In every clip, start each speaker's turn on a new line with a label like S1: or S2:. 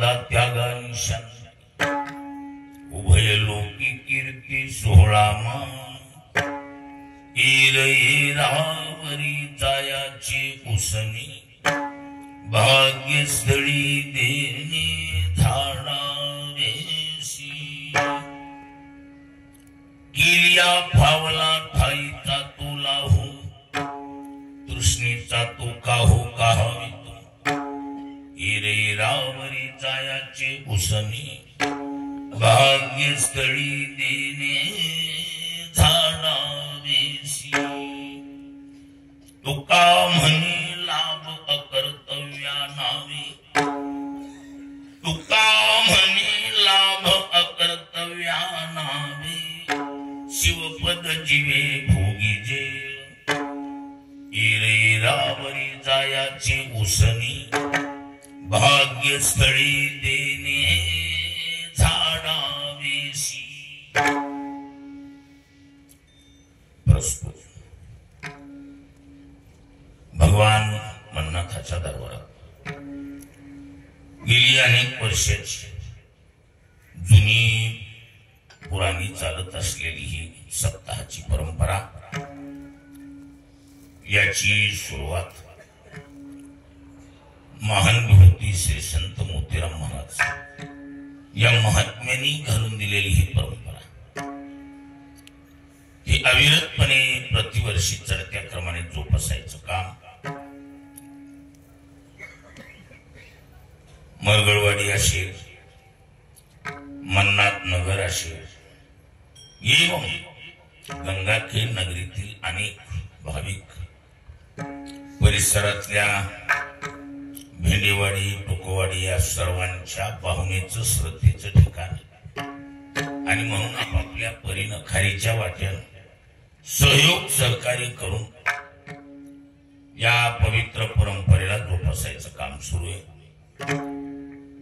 S1: पदा त्यागानिशान उभय लोकी कीर्ती सोहळामा रावरी जायाची उसनी भाग्यस्थळी देणे झाडावेशी किलिया फावला ठाईचा तो लाहू तृष्णीचा तो काहू काहावितो रावरी जायाची उसनी भाग्यस्थळी देणे झाडावेशी तुका म्हणे लाभ अकर्तव्या नावे तुका म्हणे लाभ अकर्तव्या नावे शिवपद जीवे भोगीजे रावरी जायाचे उसनी भाग्यस्थळी देणे झाडावेशी प्रस्तुत भगवान मन्नाथाच्या दरबारात गेली अनेक वर्षाची जुनी पुराणी चालत असलेली ही सप्ताहाची परंपरा याची सुरुवात महान विभूती श्री संत मोतीराम महाराज या महात्म्यांनी घालून दिलेली ही परंपरा ही अविरतपणे प्रतिवर्षी चढत्या क्रमाने जोपासायचं काम मरगळवाडी असेल मन्नाथ नगर असेल एवं गंगाखेड नगरीतील अनेक भाविक परिसरातल्या भेंडेवाडी टोकवाडी या सर्वांच्या पाहुणेचं श्रद्धेचं ठिकाण आणि म्हणून आपापल्या परीनं खारीच्या वाट्यानं सहयोग सहकार्य करून या पवित्र परंपरेला जोपासायचं काम सुरू आहे.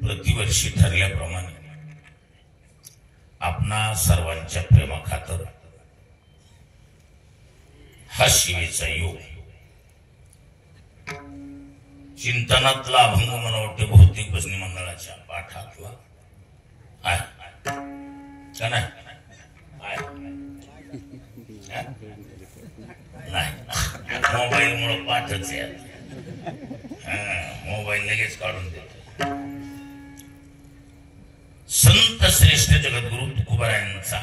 S1: प्रतिवर्षी ठरल्याप्रमाणे आपणा सर्वांच्या प्रेमाखातर हा शिवेचा योग चिंतनातला अभंग मला वाटते बहुतेक भजनी मंडळाच्या पाठातला आहे का नाही? मोबाईल मुळे पाठच आहे. मोबाईल लगेच काढून देतो. संत श्रेष्ठ जगद्गुरु तुकोबारायांचा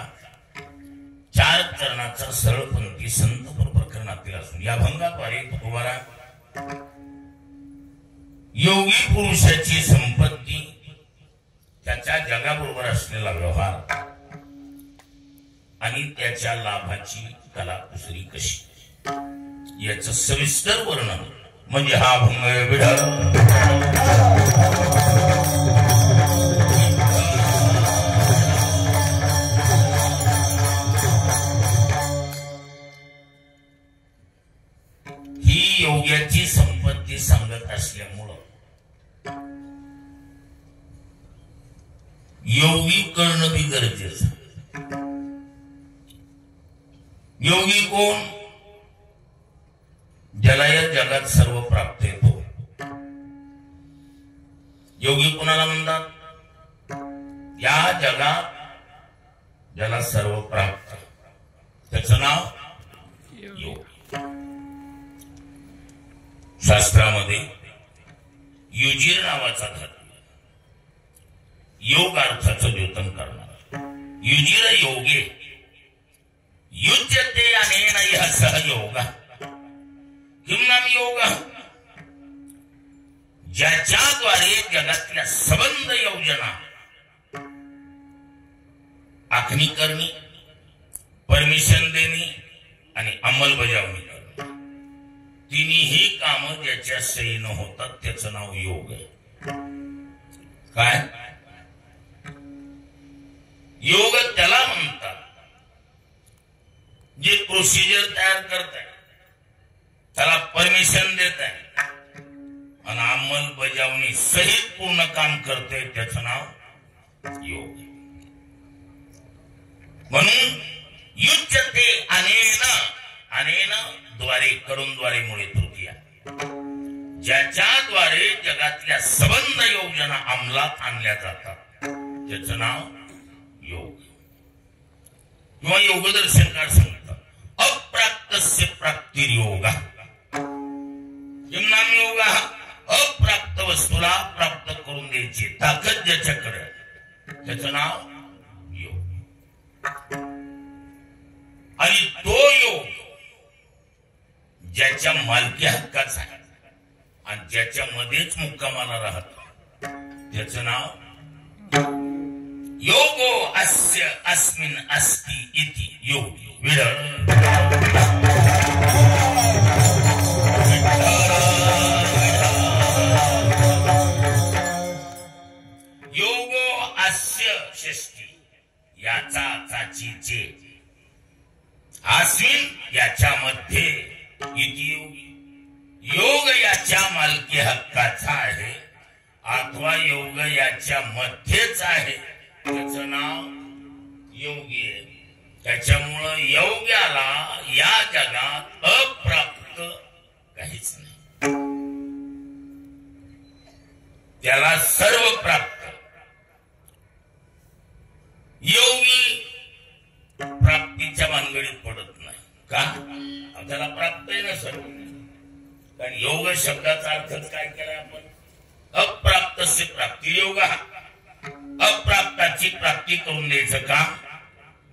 S1: 4 चरणाचा सरळपंथी संत प्रकरणातील असून या भंगाद्वारे तुकोबारा योगी पुरुषाची संपत्ती त्याच्या जगाबरोबर असलेला व्यवहार आणि त्याच्या लाभाची कला दुसरी कशी याचं सविस्तर वर्णन म्हणजे हा भंग विढळ. ही योग्याची संपत्ती सांगत असल्यामुळं योगी करणं बी गरजेचं. योगी कोण? ज्याला या जगात सर्व प्राप्त येतो. योगी कोणाला म्हणतात? या जगात ज्याला सर्व प्राप्त त्याचं नाव योग. शास्त्रामध्ये युजीर नावाचा धर्म योग अर्थाचं द्योतन करणार. युजीर योगे युज्यते अनेन यः सह योगा. किं नाम योग? ज्याच्याद्वारे जगातल्या संबंध योजना आखणी करणे, परमिशन देणे आणि अंमलबजावणी करणे, तिन्ही कामं ज्याच्या सहीनं होतात त्याचं नाव योग आहे. काय योग त्याला म्हणतात जे प्रोसिजर तयार करताय, त्याला परमिशन देत आहे आणि अंमलबजावणी सहित पूर्ण काम करते त्याचं नाव योग. म्हणून युज्यते अनेन, अनेन द्वारे करून द्वारे मुळे तृतीया, ज्याच्याद्वारे जगातल्या संबंध योजना अंमलात आणल्या जातात त्याचं नाव योग किंवा योगदर्शनकार सांगतात अप्राप्तस्य प्राप्तिर्योगा किम नाम योगा अप्राप्त वस्तूला प्राप्त करून द्यायची ताकद ज्याच्याकडे त्याचं नाव योग आणि तो योग ज्याच्या मालकी हक्काचा आहे आणि ज्याच्यामध्येच मुक्कामाला राहतो त्याचं नाव योगो अस्य अस्मिन् अस्ति इति योगी योगो अस्य षष्ठी याचा चाचीचे अस्मिन् याच्यामध्ये इति योगी योग याच्या मालकी हक्काचा आहे अथवा योग याच्या मध्येच आहे त्याचं नाव योगी आहे त्याच्यामुळं योग्याला या जगात अप्राप्त काहीच नाही त्याला सर्व प्राप्त योगी प्राप्तीच्या भानगडीत पडत नाही का त्याला प्राप्त आहे ना सर्व कारण योग शब्दाचा अर्थच काय केलाय आपण अप्राप्तस्य प्राप्ती योग अप्राप्ताची प्राप्ती करून द्यायचं काम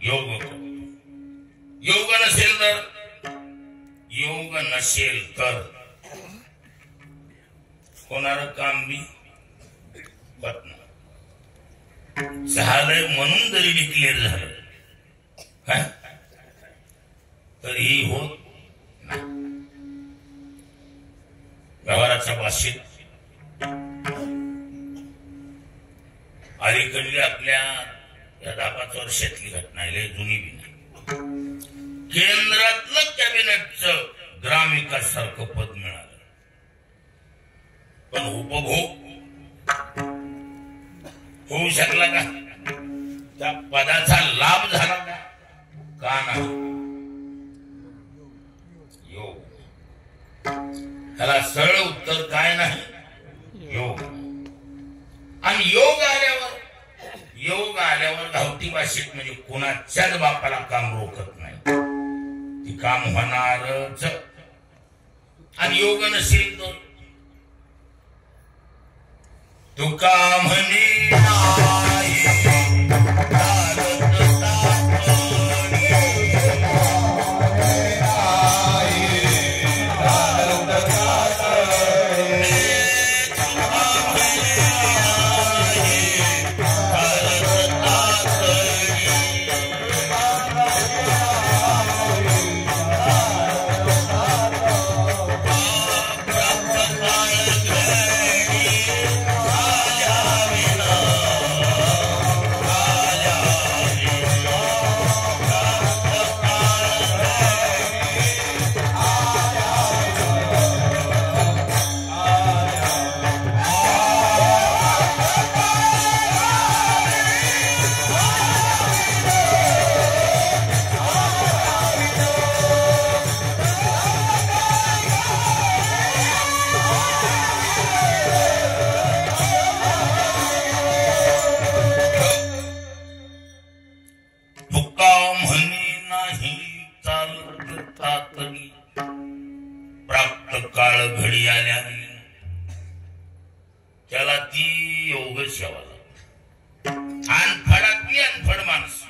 S1: योग योग नसेल तर होणार काम बी होत नाही झालंय म्हणून जरी डिक्लेअर झालं काय तरीही होत नाही व्यवहाराच्या भाषेत अलीकडली आपल्या या 10-5 वर्षातली घटना आहे जुनी बी नाही केंद्रातलं कॅबिनेटचं ग्रामविकास सारखं पद मिळालं पण उपभोग होऊ शकला का त्या पदाचा लाभ झाला का नाही योग त्याला सरळ उत्तर काय नाही योग आणि योग आल्यावर गावठी भाषेत म्हणजे कोणाच्याच बापाला काम रोखत नाही ती काम होणारच आणि योग नसेल तर तुका म्हणे त्याला ती योग सेवा अनफडातली अनफड माणसं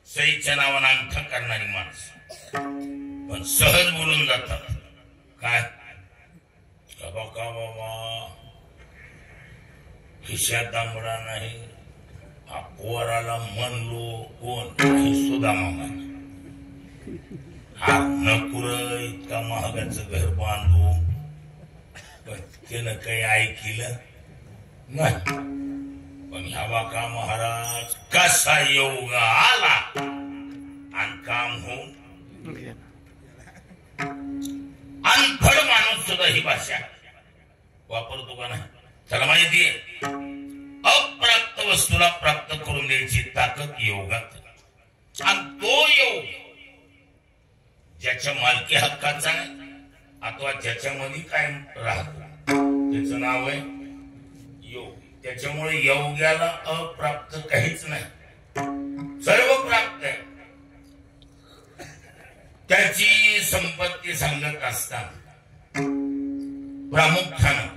S1: सईच्या नावानं अंगठा करणारी माणसं पण सहज बोलून जातात काय का बाबा खिशात दांबडा नाही पोराला म्हणलो कोण सुद्धा मामा हा नकुर इतका महागाचं घर बांधू पण त्यानं काही ऐकलं नाही पण ह्या बाका महाराज कसा योग आला आणि काम होऊन अनफड माणूस सुद्धा ही भाषा वापरतो का नाही त्याला माहितीये अप्राप्त वस्तूला प्राप्त करून द्यायची ताकद योगात आणि तो योग ज्याच्या मालकी हक्काचा आहे अथवा ज्याच्यामध्ये काय राहतो त्याचं नाव आहे योग त्याच्यामुळे योग्याला अप्राप्त काहीच नाही, सर्व प्राप्त आहे. त्याची संपत्ती सांगत असताना प्रामुख्यानं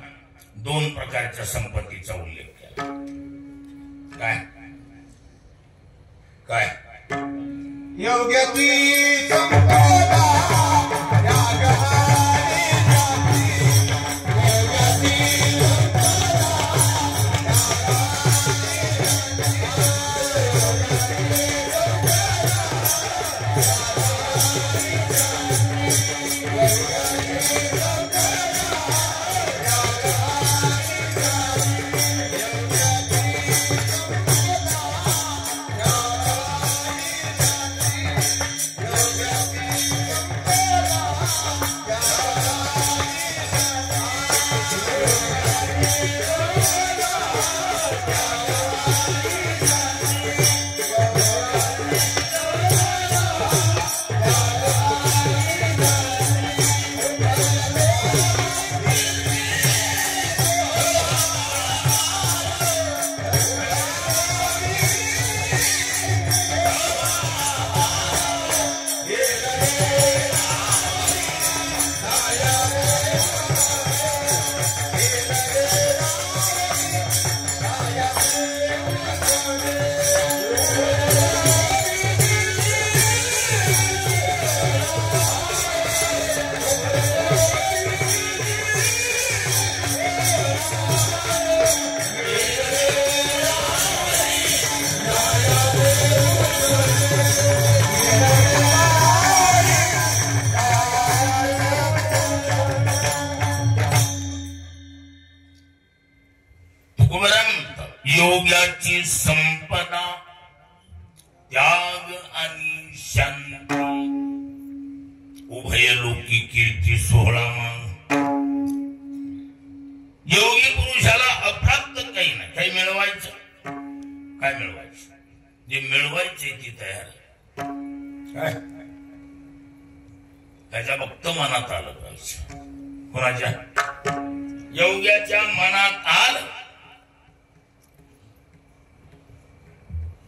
S1: 2 प्रकारच्या संपत्तीचा उल्लेख केला. काय काय
S2: योग्याची संपदा
S1: योग्याची संपदा त्याग आणि शांती उभयलोकी कीर्ती 16 मान. योगी पुरुषाला अप्राप्त काही नाही. काही मिळवायचं, काय मिळवायचं, जे मिळवायचे ती तयार काय त्याच्या फक्त मनात आलं पाहिजे. कोणाच्या? योग्याच्या मनात आलं.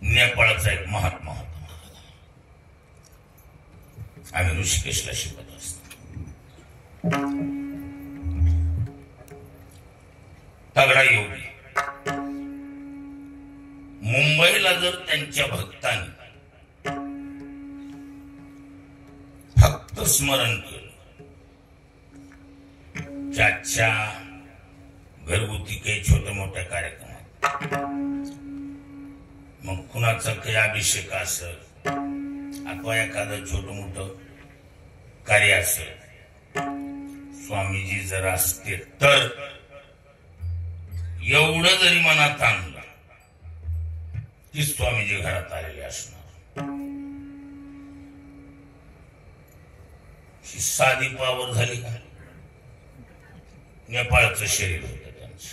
S1: नेपाळचा एक महात्मा होता, आम्ही ऋषिकेशला शिकत असतो. तगडा योगी. मुंबईला जर त्यांच्या भक्तांनी फक्त स्मरण केलं, ज्याच्या घरगुती काही छोट्या मोठ्या कार्यक्रमात, मग कुणाचा काही अभिषेक असेल अथवा एखादं छोटं मोठं कार्य असेल, स्वामीजी जर असते तर एवढं जरी मनात आणलं की स्वामीजी घरात आलेले असणार. ही साधी पावर झाली का? नेपाळचं शरीर होतं त्यांचं.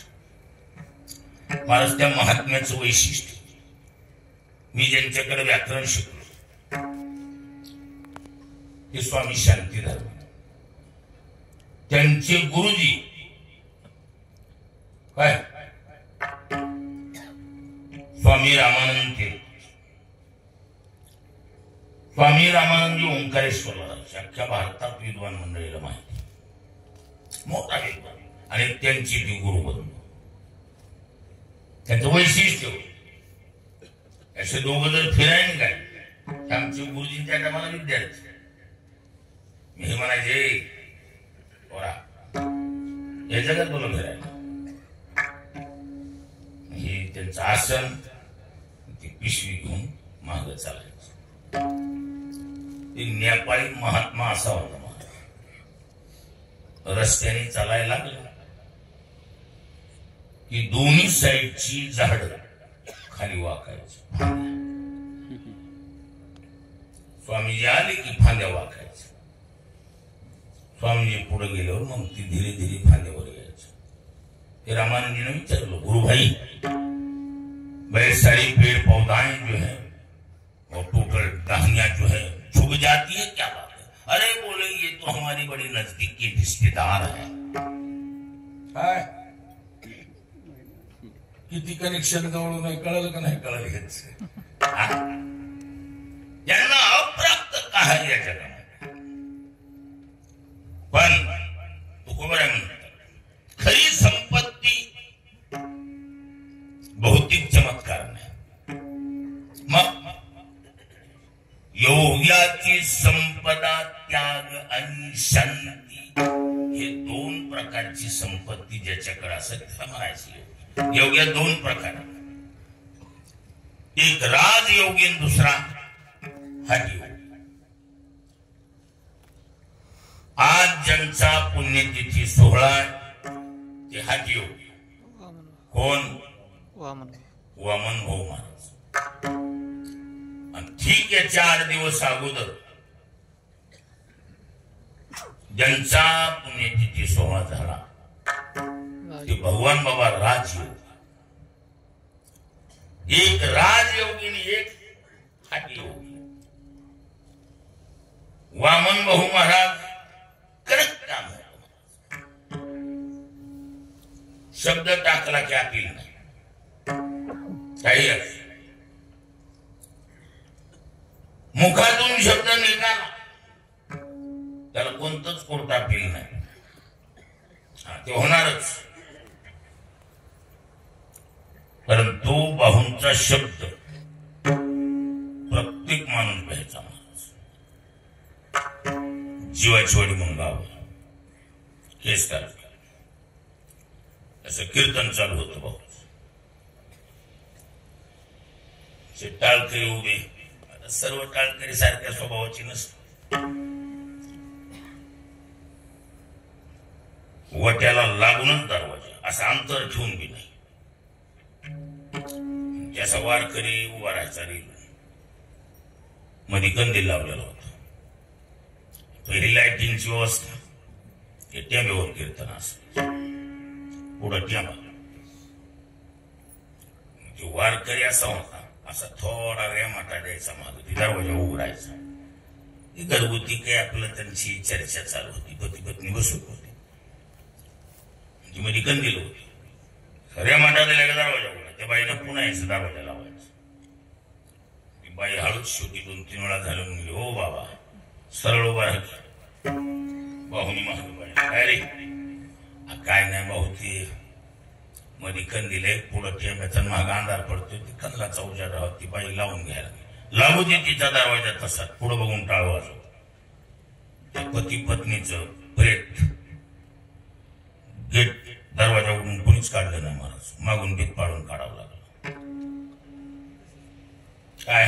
S1: महाराज त्या महात्म्याचं वैशिष्ट्य, मी ज्यांच्याकडे व्याकरण शिकलो ते स्वामी शांतीधर्म, त्यांचे गुरुजी काय स्वामी रामानंद तीर्थ, स्वामी रामानंदजी ओंकारेश्वर महाराज, अख्ख्या भारतात विद्वान मंडळीला माहिती, मोठा विद्वान, आणि त्यांची ती गुरुबंधू. त्यांचं वैशिष्ट्य असे दोघं जर फिरायला काय, आमचे गुरुजी त्या टायमाला विद्यार्थी, मी म्हणायचे या जगात तुला फिरायला, हे त्यांचं आसन, ती पिशवी घेऊन माग चालायचं. ते नेपाळी महात्मा असा होता. रस्त्याने चालायला लागला की दोन्ही साईडची झाड खाली वाकायची. स्वामीजी आले की फांद्या वाकायचं. स्वामीजी पुढे गेल्यावर मग ती धीरे धीरे फांद्यावर यायचं. ते रामानंदजीने विचारलं, गुरु भाई बहुत सारी पेड़ पौधाएं जो है और टोटल टहनियां जो है झुक जाती है, क्या बात है? अरे बोले ये तो हमारी बड़ी नजदीक की रिश्तेदार है. किती कनेक्शन जवळून नाही कळलं का नाही कळलं हेच यांना अप्राप्त काय या जगामध्ये पण तुकोबा म्हणतात खरी संपत्ती भौतिक चमत्कार नाही मग योग्याची संपदा त्याग आणि शांती हे दोन प्रकारची संपत्ती ज्याच्याकडे असत त्याला म्हणायची योग्य दोन प्रकार एक राजयोगी दुसरा हठयोग आज ज्यांचा पुण्यतिथी सोहळा ते हठयोगी कोण वामन भाऊ महाराज आणि ठीक आहे 4 दिवस अगोदर ज्यांचा पुण्यतिथी सोहळा झाला ते भगवान बाबा राजयोग एक राजयोगी आणि एक हठयोगी वामन भाऊ महाराज कडक काम शब्द टाकला की अपील नाही काही मुखातून शब्द निघाला त्याला कोणतंच कोर्ट अपील नाही ते होणारच परंतु बाहूंचा शब्द प्रत्येक माणूस घ्यायचा माणूस जीवाची वडी मंगाव हेच कारण असं कीर्तन चालू होतं भाऊ टाळकरी उभे आता सर्व टाळकरी सारख्या स्वभावाची नसते वट्याला लागूनच दरवाजा असं अंतर ठेवून बी नाही त्याचा वारकरी उभा राहायचा रे मध्ये कंदील लावलेला होता पहिली लाईटिंगची व्यवस्था ते टेंब्यावर कीर्तन असत पुढं टेंबा वारकरी असा होता असा थोडा रेमाटा द्यायचा माग ती दरवाजा उघडायचा घरगुती काही आपलं त्यांची चर्चा चालू होती पती पत्नी बसत होती मध्ये कंदील होती रेमाटा दिला का दरवाजा उघडा त्या बाईनं पुन्हा यायचं दरवाजा लावायचा ती बाई हळूच शेवटी 2-3 वेळा झालं म्हणली हो बाबा सरळ उभा राहायची बाहुनी महाग काय रे काय नाही भाऊ ते मध्ये कंदील आहे पुढं टेंब्याचा महाग अंधार पडतो ती कंदलाचा उजाड राहत ती बाई लावून घ्यायला लागू दे तिचा दरवाजा तसा पुढं बघून टाळू वाजव त्या पती पत्नीचं प्रेत गेट दरवाजा उघडून कोणीच काढलं नाही महाराज मागून भीत पाडून काढावं लागलं काय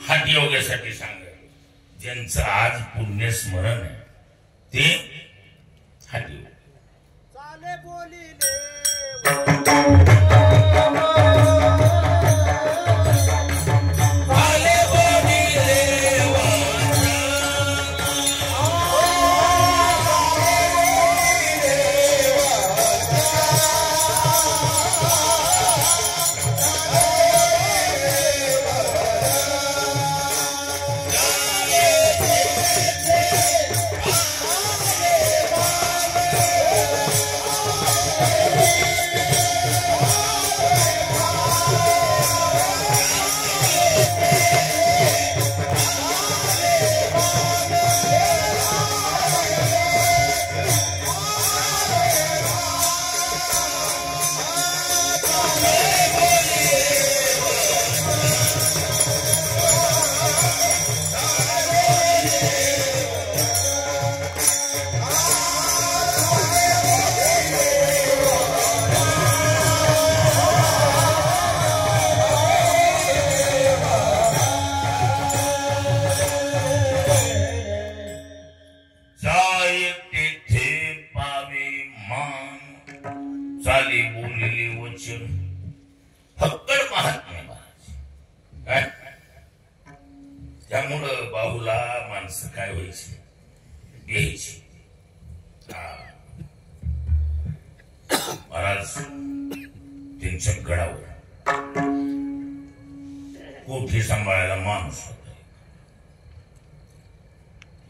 S1: हठयोगासाठी सांगायचं ज्यांचं आज पुण्य स्मरण आहे ते हठयोग चाले बोलिले त्यामुळं बाहूला माणसं काय व्हायची घ्यायची महाराज त्यांच्या गडावर कोठी सांभाळायला माणूस होता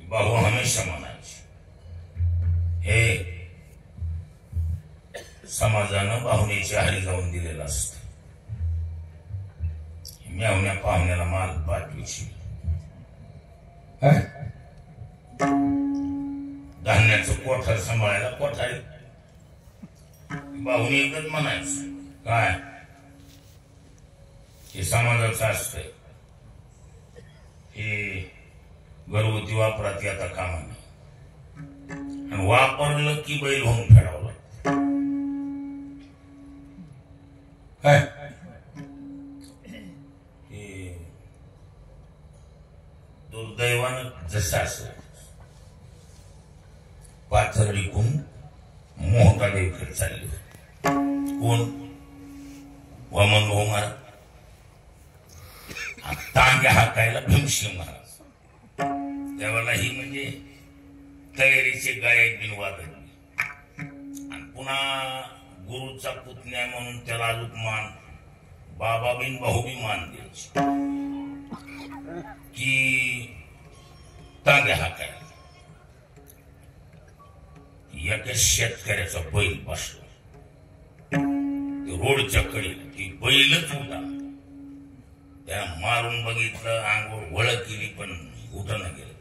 S1: बाहू हमेशा म्हणायचे हे समाजानं बाहुनीची हारी जाऊन दिलेलं असत. मेवण्या पाहुण्याला माल पाठवीची, धान्याचं कोठार सांभाळायला कोठारी बाहुनी एकच म्हणायचं काय हे समाजाचं असतंय, हे घरगुती वापरात आता कामा नाही, आणि वापरलं की बैल होऊन फेडावं लागतं. हे दुर्दैवानं जसं असं पाथर्डी कोण मोहका देवकडे चालले. कोण वामन भाऊ महाराज, तांग्या हाकायला भीमसिंह महाराज. त्यावेळेला ही म्हणजे तयारीचे गायक बिन वादक, आणि पुन्हा गुरुचा पुतण्या म्हणून त्याला अजून मान, बाबा बिन भाऊ बी मान द्यायची की तांग्या हाकायला. एका शेतकऱ्याचा बैल बसला रोडच्या कडेला, ती बैलच उठा. त्याला मारून बघितलं, अंगावर वळ केली, पण उठणं गेलं.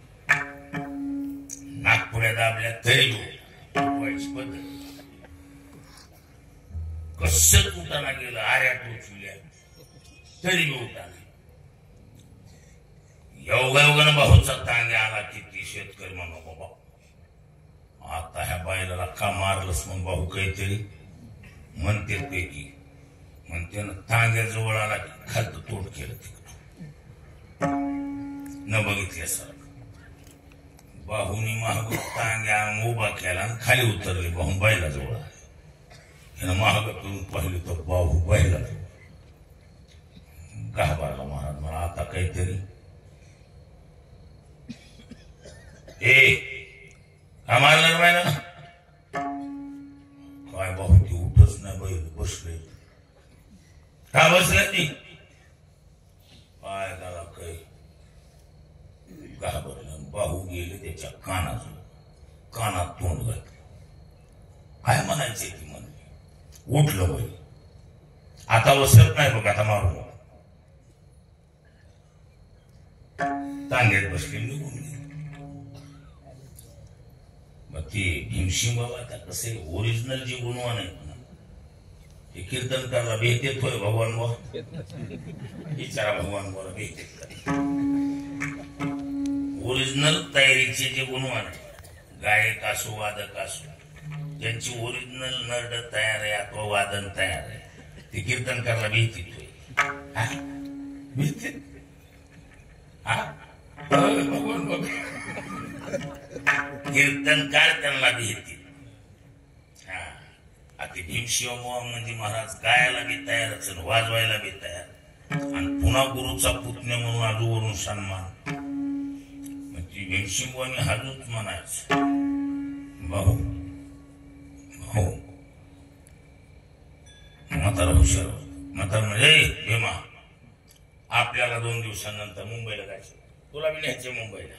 S1: नागपुड्या दाबल्या तरी उठवायची पद्धत, कसंच उठाना गेलं. आऱ्या टोचविल्या तरी उठाना. योगायोगानं भाऊचा तांग्या आला की ती शेतकरी म्हणू बाबा आता ह्या बायला का मारलंस मग भाऊ काहीतरी म्हणते पैकी म्हणते ना. तांग्याजवळ आला की खालतं तोड केलं तिकडं न बघितल्यासारखं. बाहूनी महाग तांग्या उभा केला आणि खाली उतरले. बाहू बायला जवळ आले. त्यानं महागातून पाहिलं तर बाहू बायला घाबरला. महाराज मला आता काहीतरी मारलं बायला काय. बाहू ती उठच नाही, बैल बसले. का बसले ती काय त्याला काही घाबरलं. बाहू गेले त्याच्या कानात तोंड घातलं. काय म्हणायचे ती म्हणली. उठलं बैल. आता बसत नाही बघ, आता मारू. तांग्यात बसले निघून गेले. मग ते भीमसिंह बाबा आता कसे ओरिजिनल जे गुणवान आहेत ना ते कीर्तन करायला भेट येतोय. भगवान बा विचारा, भगवान बोला भेट येत. ओरिजिनल तयारीचे जे गुणवान आहे, गायक असो वादक असो, ज्यांची ओरिजिनल नरड तयार आहे अथवा वादन तयार आहे, ते कीर्तन करायला भेट येतोय. भगवान बघ कीर्तनकार त्यांना भेटतील. अति भीमसिंह म्हणजे महाराज गायला बी तयारच, वाजवायला बी तयार, आणि पुन्हा गुरुचा पुतण्या म्हणून आजूवरून सन्मान. म्हणजे भीमसिंह हाजूच म्हणायचं भाऊ हो. म्हातारा हुशार म्हातारा म्हणजे भीमा आपल्याला 2 दिवसांनंतर मुंबईला जायचं, तुला बी न्यायचं मुंबईला.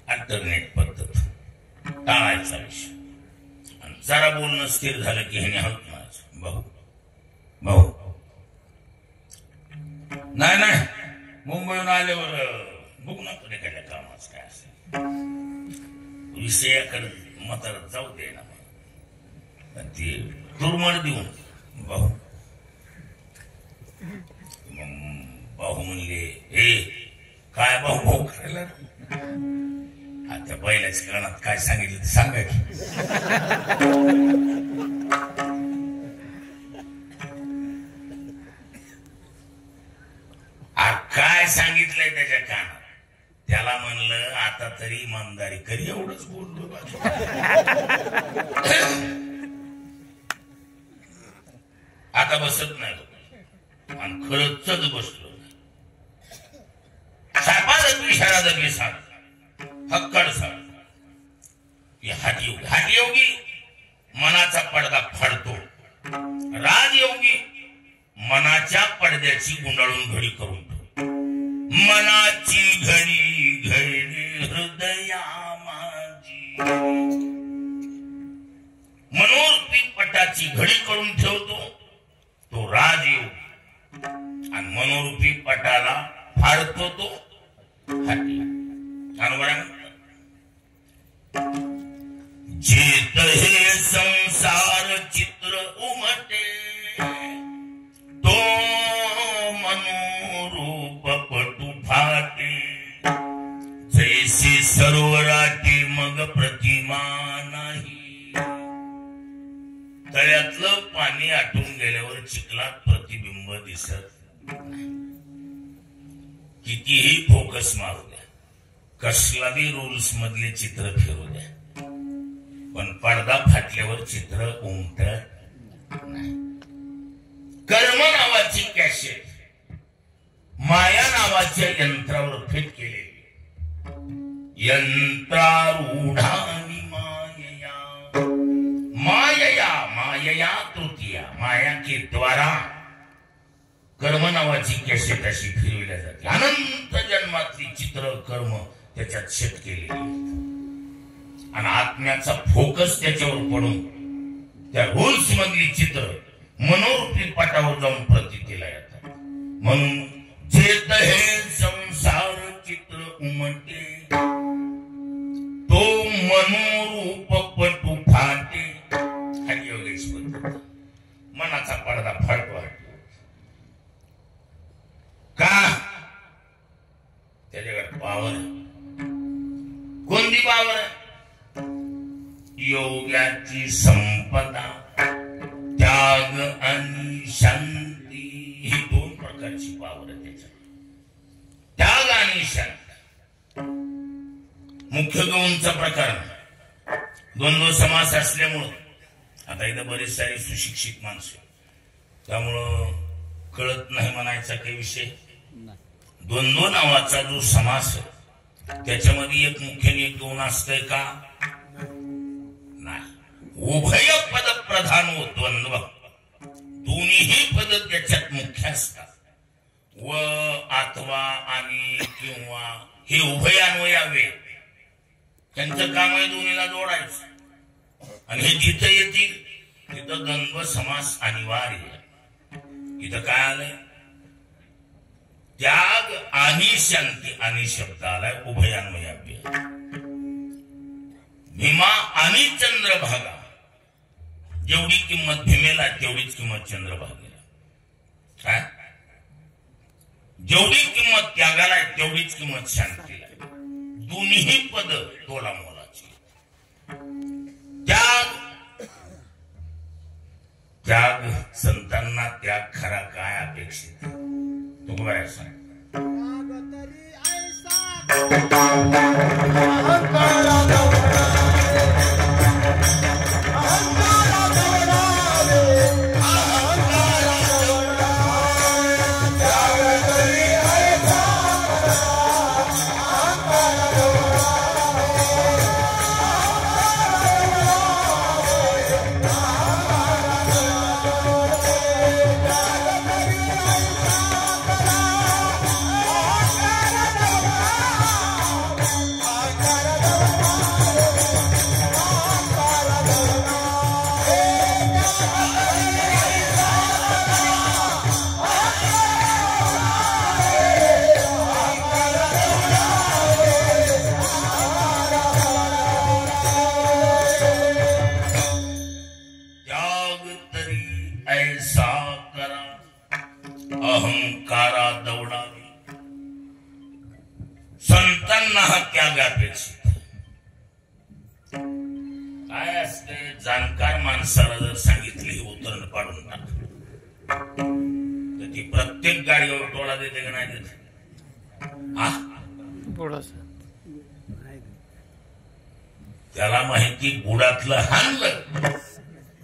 S1: अल्टरनेट पद्धत टाळायचा विषय. आणि जरा बोलणं स्थिर झालं की ह्याने हलत म्हणायचं भाऊ भाऊ नाही नाही मुंबईहून आल्यावर बघू ना तुला एखाद्या कामाचं काय असेल विषयाकडे म्हातारा जाऊ दे ना. ते तुरमड देऊन भाऊ भाऊ म्हणले हे काय भाऊ भाऊ करायला. त्या बैलाच्या कानात काय सांगितलं ते सांगा की. काय सांगितलंय त्याच्या कानात. त्याला म्हणलं आता तरी इमानदारी करी. एवढंच बोललो. आता बसत नाही आणि खरंच बसलो. सापाचा इशारा जगली साप हक्कड साप. हाटयोगी मनाचा पडदा फाडतो. राजयोगी मनाच्या पडद्याची गुंडाळून घडी करून ठेवतो. मनाची घडी घडी हृदया माझी मनोरूपी फाडतो तो हाती. जेत हे संसार चित्र उमटे तो मनोरूप पटू फाटे जैसे सरोवराची मग प्रतिमा नाही. तळ्यातलं पाणी आटून गेल्यावर चिखलात प्रतिबिंब दिसत. कितीही फोकस मारू द्या, कसलाही रूल्स मधले चित्र फिरू द्या, पण पडदा फाटल्यावर चित्र उमटत नाही. कर्म नावाची कॅसेट माया नावाच्या यंत्रावर फिट केलेली. यंत्रारूढानी मायया मायया मायया तृतीया माया के द्वारा कर्म नावाची कॅसेट अशी फिरविल्या जाते. अनंत जन्मातली चित्र कर्म त्याच्यात सेट केलेली आणि आत्म्याचा फोकस त्याच्यावर पडून त्या रूल्स मधली चित्र मनोरूपी पाटावर जाऊन प्रतीतीला येतात. म्हणून जेत हे संसार चित्र उमटे तो मनोरूप पटू फाटे. हरियोगेश पद्धत मनाचा पडदा फाटतो का? त्याच्याकडे पावर. कोणती पावर? योगाची संपदा, त्याग आणि शांती ही दोन प्रकारची पावर आहे त्याच्यात. त्याग आणि शांती मुख्य गौणचा प्रकार. द्वंद्व समास असल्यामुळं आता इथं बरेच सारे सुशिक्षित माणसं, त्यामुळं कळत नाही म्हणायचा काही विषय. द्वंद्व नावाचा जो समास त्याच्यामध्ये एक मुख्याने एक गौण असतंय का? नाही. उभय पद प्रधान व द्वंद्व दोन्हीही पद त्याच्यात मुख्य असतात. व अथवा आणि किंवा हे उभयान्वयावे त्यांचं काम आहे दोन्हीला जोडायचं. आणि हे जिथं येतील तिथं द्वंद्व समास अनिवार्य. इथं काय आलंय? त्याग आणि शांती आणि शब्द आलाय उभयान्वयाव्य. भीमा आणि चंद्रभागा, जेवढी किंमत भीमेला तेवढीच किंमत चंद्रभागेला. काय? जेवढी किंमत त्यागाला आहे तेवढीच किंमत शांतीला. दोन्ही पद तोला मोलाची. त्याग संतांना त्याग खरा काय अपेक्षित तो काय सांग. अहंकारा दौडावी. संतांना हा त्याग अपेक्षित. काय असते? जाणकार माणसाला जर सांगितले हे उतरण पाडून टाक तर ती प्रत्येक गाडीवर टोळा देते का नाही देते? त्याला माहिती बुडातलं हाणलं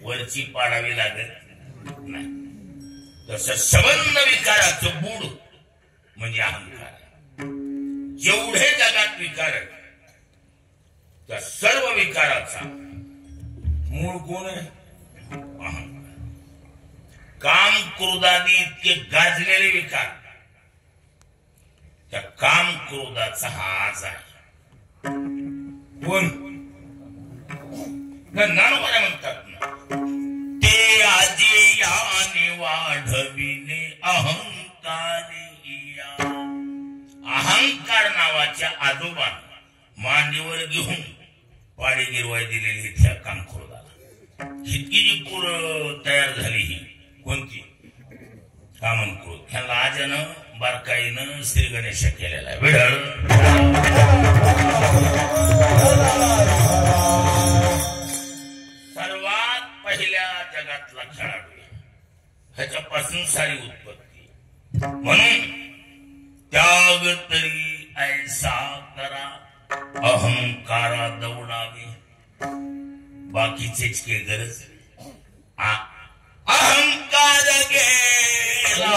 S1: वरची पाडावी लागत नाही. तसं संबंध विकाराचं बूड म्हणजे अहंकार. जेवढे जगात विकार आहेत त्या सर्व विकाराचा मूळ कोण आहे? अहंकार. काम क्रोधादी इतके गाजलेले विकार, त्या काम क्रोधाचा हा आज आहे. कोण? ज्ञानोबा म्हणतात ना, ते आजी याने वाढविले अहंकारी या. अहंकार नावाच्या आजोबानं मांडीवर घेऊन पाडी गिरवाई दिलेली त्या कामखोरदाला इतकी जी पूर तयार झाली ही कोणती कामनक्रोध ह्याला आजनं बारकाईनं श्री गणेश केलेला आहे विढळ सर्वात पहिल्या जगातला खेळाडू ह्याच्यापासून सारी उत्पत्ती म्हणून त्याग तरी ऐसा करा अहंकारा दौडावे बाकीचेच के गरज अहंकार गेला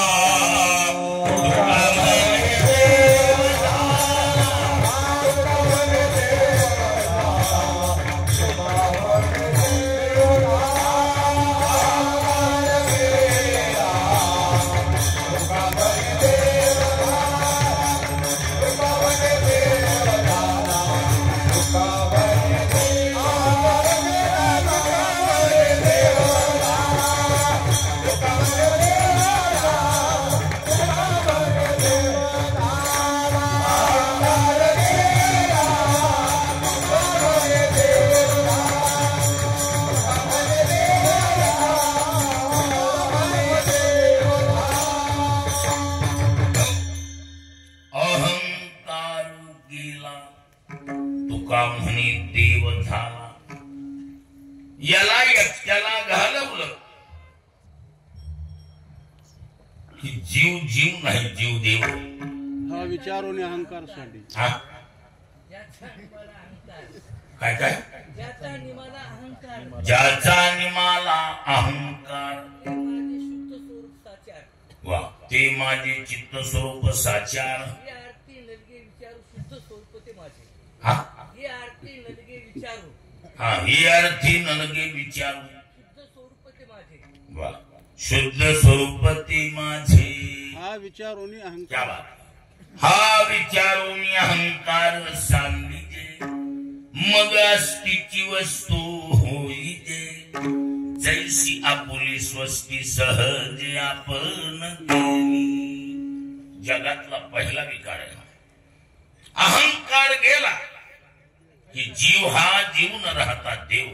S1: याला एकट्याला घालवलं की जीव जीव नाही जीव देव
S3: हा विचारोने अहंकार साठी
S1: काय काय ज्याचा निमाला अहंकार वा ते माझे चित्त स्वरूप साचार हा ही अर्थी नलगे विचारू वा शुद्ध स्वरूप ते माझे
S3: हा विचारोनी अहंकार
S1: हा विचारोनी अहंकार सांगिजे मग अस्तिची वस्तू होईजे जैसी आपुली स्वस्ती सहज आपण जगातला पहिला विकार आहे अहंकार गेला की जीव हा जीव न राहता देव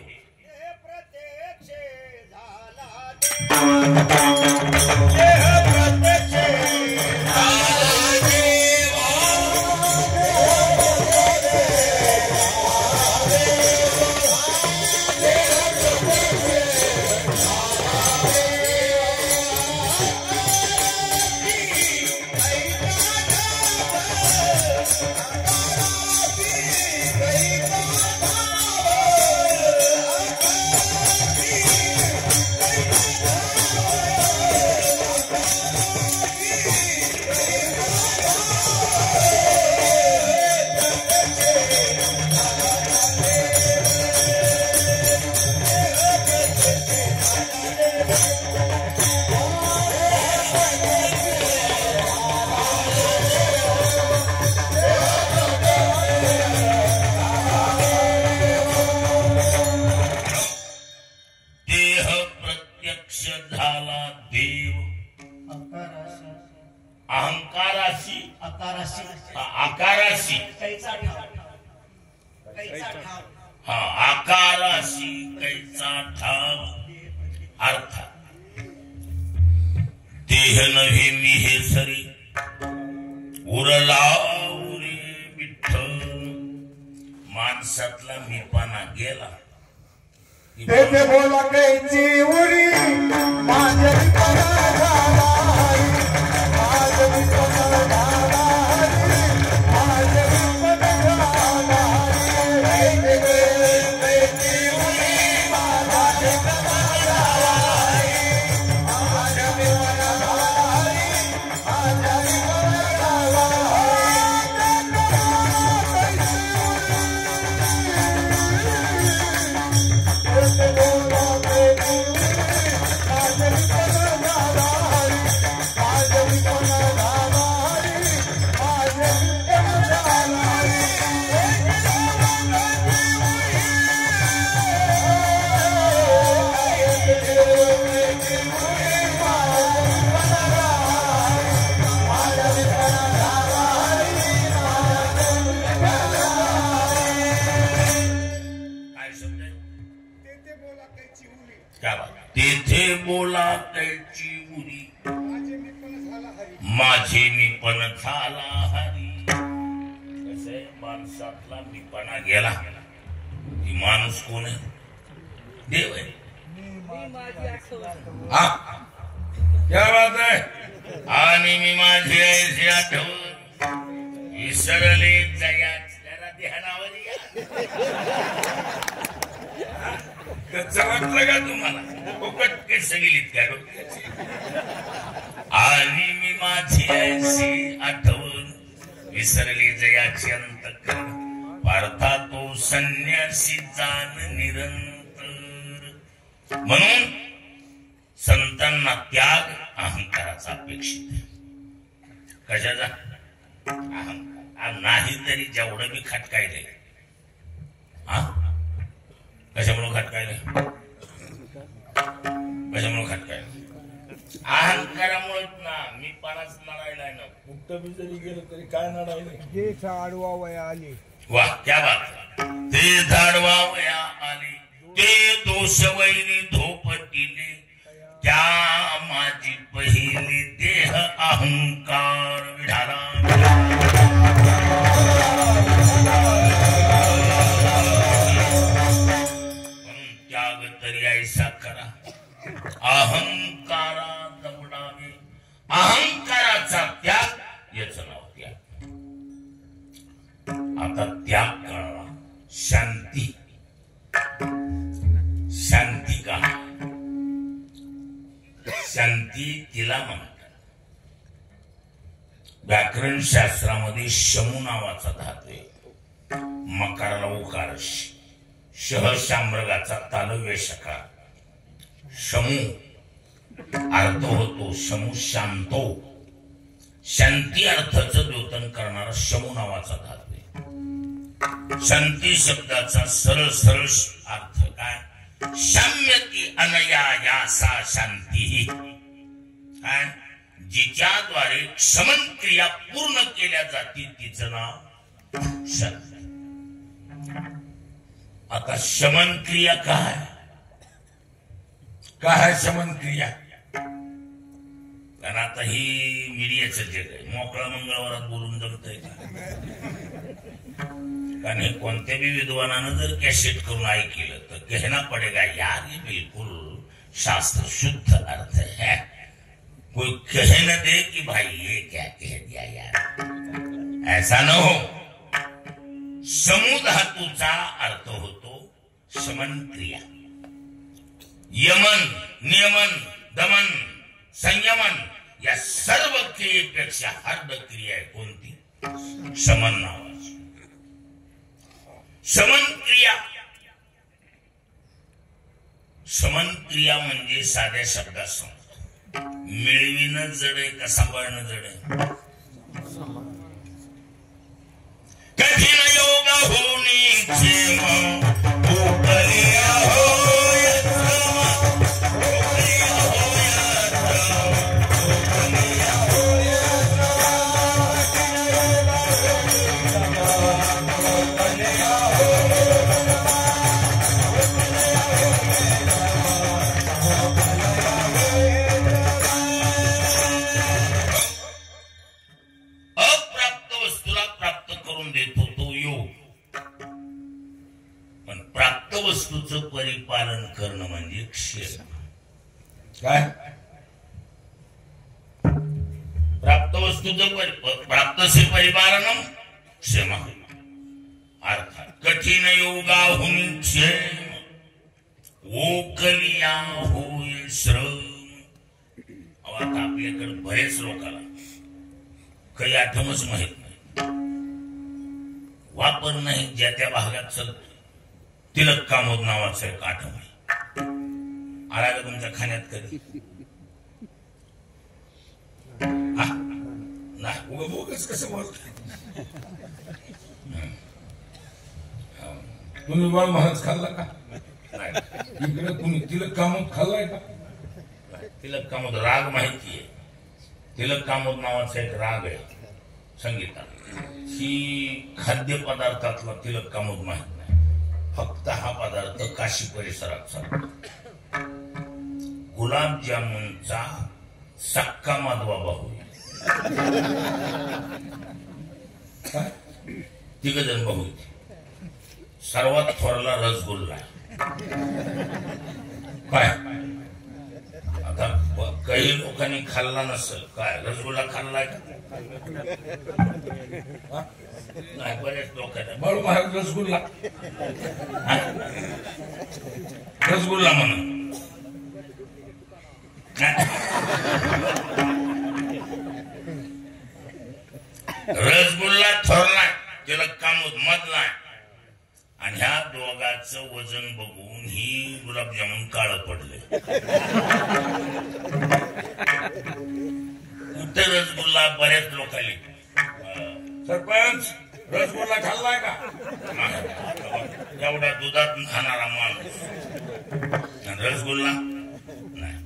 S1: आकाराशी हा आकाराशी कैचा ठाव अर्थात देह नव्हे मी हे सरी उरला उरे विठ्ठल माणसातला मीपणा गेला
S2: तेथे बोला कैची उरी माझ्या
S1: कैची उरी माझे मी पण झाला हरी. कसे माणसातला मीपणा गेला की माणूस कोण आहे? देव आहे. हा क्या बात आहे. आणि मी माझी आईची आठवण विसरले जयाच जरा ध्यानावर या. कच्चं वाटलं का तुम्हाला? फुकट केस गेलीत का डोक्याची? आणि मी माझी आईची आठवण विसरली जयाची अंतःकरण पार्था तो संन्यासी जाण निरंतर. म्हणून संतांना त्याग अहंकाराचा अपेक्षित आहे. कशाचा? अहंकार नाही तरी जेवढं मी खटकायले. हा कशामुळे खटकायले? कशामुळे खटकायले? अहंकारामुळेच ना. मी पानाच नडायला ना. कुठं बी जरी गेलं तरी काय नडायला?
S2: जे झाडवा वया आली.
S1: वाह क्या बात. ते झाडवा वया आले ते दोष वैरी धोपटिले त्या माझी पहिली देह अहंकार विढाला. म्हणून त्याग तरी ऐसा करा अहंकारा दवडावे. अहंकाराचा त्याग याच नाव त्याग. आता त्याग कळला. शांती. शांती का? शांती तिला म्हणतात व्याकरण शास्त्रामध्ये शमू नावाचा धातू आहे. मकाराला उकार शह शाम्रगाचा तालव्य शकार. शमू अर्थ होतो शमू शांतो. शांती अर्थाचं द्योतन करणारा शमू नावाचा धातू आहे. शांती शब्दाचा सरळ सरळ अर्थ काय? शाम्यती अनया यासा शांती. काय? जिच्याद्वारे शमन क्रिया पूर्ण केल्या जातील तिचं नाव शांती. आता शमन क्रिया काय? काय शमन क्रिया? कारण आता ही मीडियाचं जग आहे. मोकळा मंगळवारात बोलून जमतंय का? कारण हे कोणत्या भी विद्वानानं जर कॅसेट करून ऐकलं तर कहना पडेगा यार ये बिल्कुल शास्त्र शुद्ध अर्थ है. कोई कह न दे कि भाई ये क्या कह दिया यार. ऐसा न हो. समू धातूचा अर्थ होतो शमन क्रिया. यमन नियमन दमन संयमन या सर्व क्रियेपेक्षा हार्ड क्रिया आहे कोणती? शमन नावाची. शमन क्रिया. शमन क्रिया म्हणजे साध्या शब्दात सांगतो मिळविणं जड आहे का सांभाळणं जड आहे? कठीण योग होणे क्षेम उपरिया होय श्रम. वस्तूचं परिपालन करणं म्हणजे क्षेम. काय? प्राप्त वस्तूचं प्राप्तसे परिपालनम क्षेम. अर्थात कठीण योगाहुन क्षेम ओकलिया होय श्रम. आता आपल्याकडे बरेच लोकांना काही आठवणच माहित नाही. वापर नाही ज्या त्या भागात चालतो. तिलक कामोद नावाचं एक आठवण आला का तुमच्या खाण्यात कधी? नाही बोगस कसं बोलत. तुम्ही बाळ महाराज खाल्ला का? इकडे तुम्ही तिलक कामोद खाल्लाय का? तिलक कामोद राग माहितीये. तिलक कामोद नावाचा एक राग आहे संगीतात. ही खाद्य पदार्थातला तिलक कामोद माहिती फक्त हा पदार्थ काशी परिसरात चालतो. गुलाबजामुनचा सक्का माधवा भाऊ, तिघ जण भाऊ. सर्वात थोरला रसगुल्ला. काय आता काही लोकांनी खाल्ला नसेल, काय रसगुल्ला खाल्लाय का? नाही, बरेच लोकांना बरोबर महाराज रसगुल्ला, रसगुल्ला म्हणून. रसगुल्ला थोरला, त्याला कामूत मधला. आणि ह्या दोघांचं वजन बघून ही गुलाबजामुन काळ पडले. कुठे रसगुल्ला बऱ्याच लोकांनी. सरपंच रसगुल्ला खाल्लाय का? एवढा दुधात खाणारा माणूस रसगुल्ला नाही.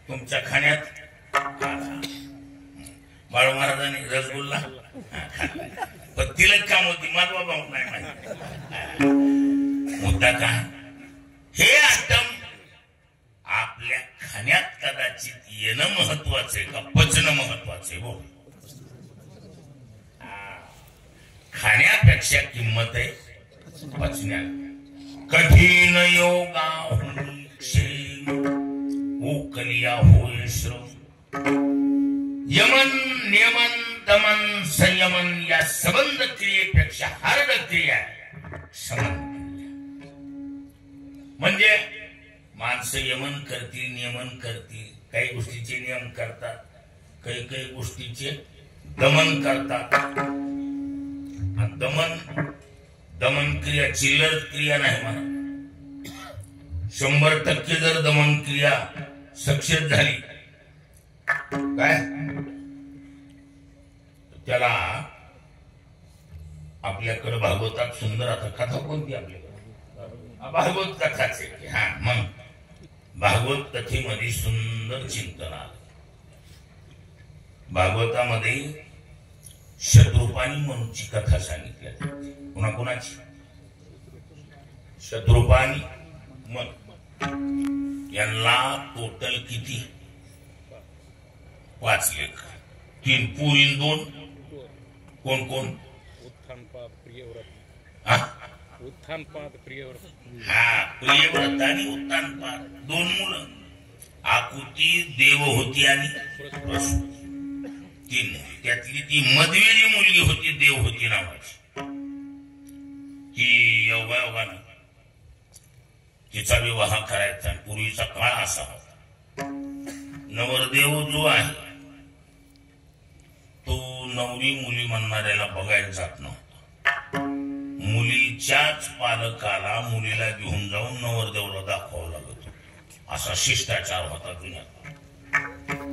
S1: तुमच्या खाण्यात बाळू महाराजांनी रसगुल्ला खाल्लाय, पण तिला काम होती माधवा भाऊ नाही माहिती. मुद्दा काय, हे आयटम आपल्या खाण्यात कदाचित येणं महत्वाचं आहे का पचणं महत्वाचं आहे? हो, खाण्यापेक्षा किंमत आहे पचण्याला. कठीण योगा ओकलिया होय श्रम, यमन नियमन दमन संयमन या संबंध क्रियेपेक्षा हार्ड क्रिया संबंध. म्हणजे माणसं यमन करतील नियमन करतील, काही गोष्टीचे नियम करतात, काही काही गोष्टीचे दमन करतात. दमन क्रिया चिल्लर क्रिया नाही म्हणा. 100% जर दमन क्रिया सक्सेस झाली काय, त्याला आपल्याकडे भागवतात सुंदर. आता कथा कोणती आपल्याकडे? भागवत कथाच आहे. हा, मग भागवत कथेमध्ये सुंदर चिंतन आलं. भागवतामध्ये शत्रुपाणी म्हणूनची कथा सांगितली. कुणाकुणाची? शत्रुपाणी मन. यांना टोटल किती? 5 लेख, 3 पुरी 2. कोण कोण?
S4: उत्थानपाद प्रियव्रत. उत्थानपाद प्रियव्रत.
S1: हा, प्रियव्रत आणि उत्थानपाद 2 मुलं. आकुती, देवहूती आणि प्रसूती. 3. त्यातली ती मधवी मुलगी होती देवहूती नावाची, ती योगायोगानं तिचा विवाह करायचा. पूर्वीचा काळ असा होता, नवरदेव जो आहे तो नवरी मुली म्हणणाऱ्याला बघायला जात नव्हता. मुलीच्याच पालकाला मुलीला घेऊन जाऊन नवरदेवला दाखवावं लागत. असा शिष्टाचार होता जुन्यात.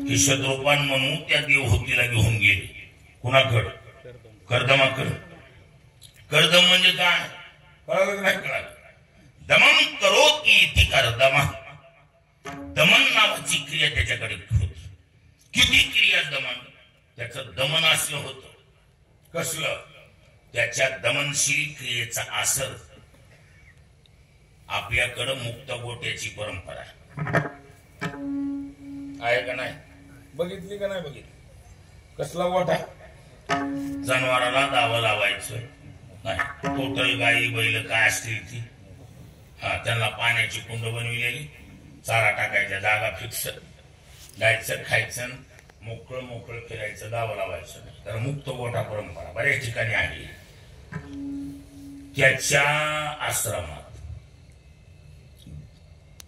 S1: ही शत्रुपान म्हणून त्या देवहूतीला घेऊन गेले. कुणाकडं? कर्दमाकडं. कर्दम म्हणजे काय कळलं नाही? कळलं. दमन करोति इति कर्दमा. दमन नावाची क्रिया त्याच्याकडे होती. किती क्रिया दमन, त्याचं दमन असलं होतं. कसलं? त्याच्या दमनशील क्रियेचा असर. आपल्याकडं मुक्त गोट्याची परंपरा आहे का नाही? बघितली का नाही बघितली? कसला गोठा? जनावराला दावं लावायचं नाही. टोटल गाई बैल काय असतील ती, हा, त्यांना पाण्याची कुंड बनविलेली, चारा टाकायच्या जागा फिक्स, जायचं खायचं, मोकळं मोकळं फिरायचं, दावं लावायचं. तर मुक्त गोठा परंपरा बऱ्याच ठिकाणी आहे. त्याच्या आश्रमात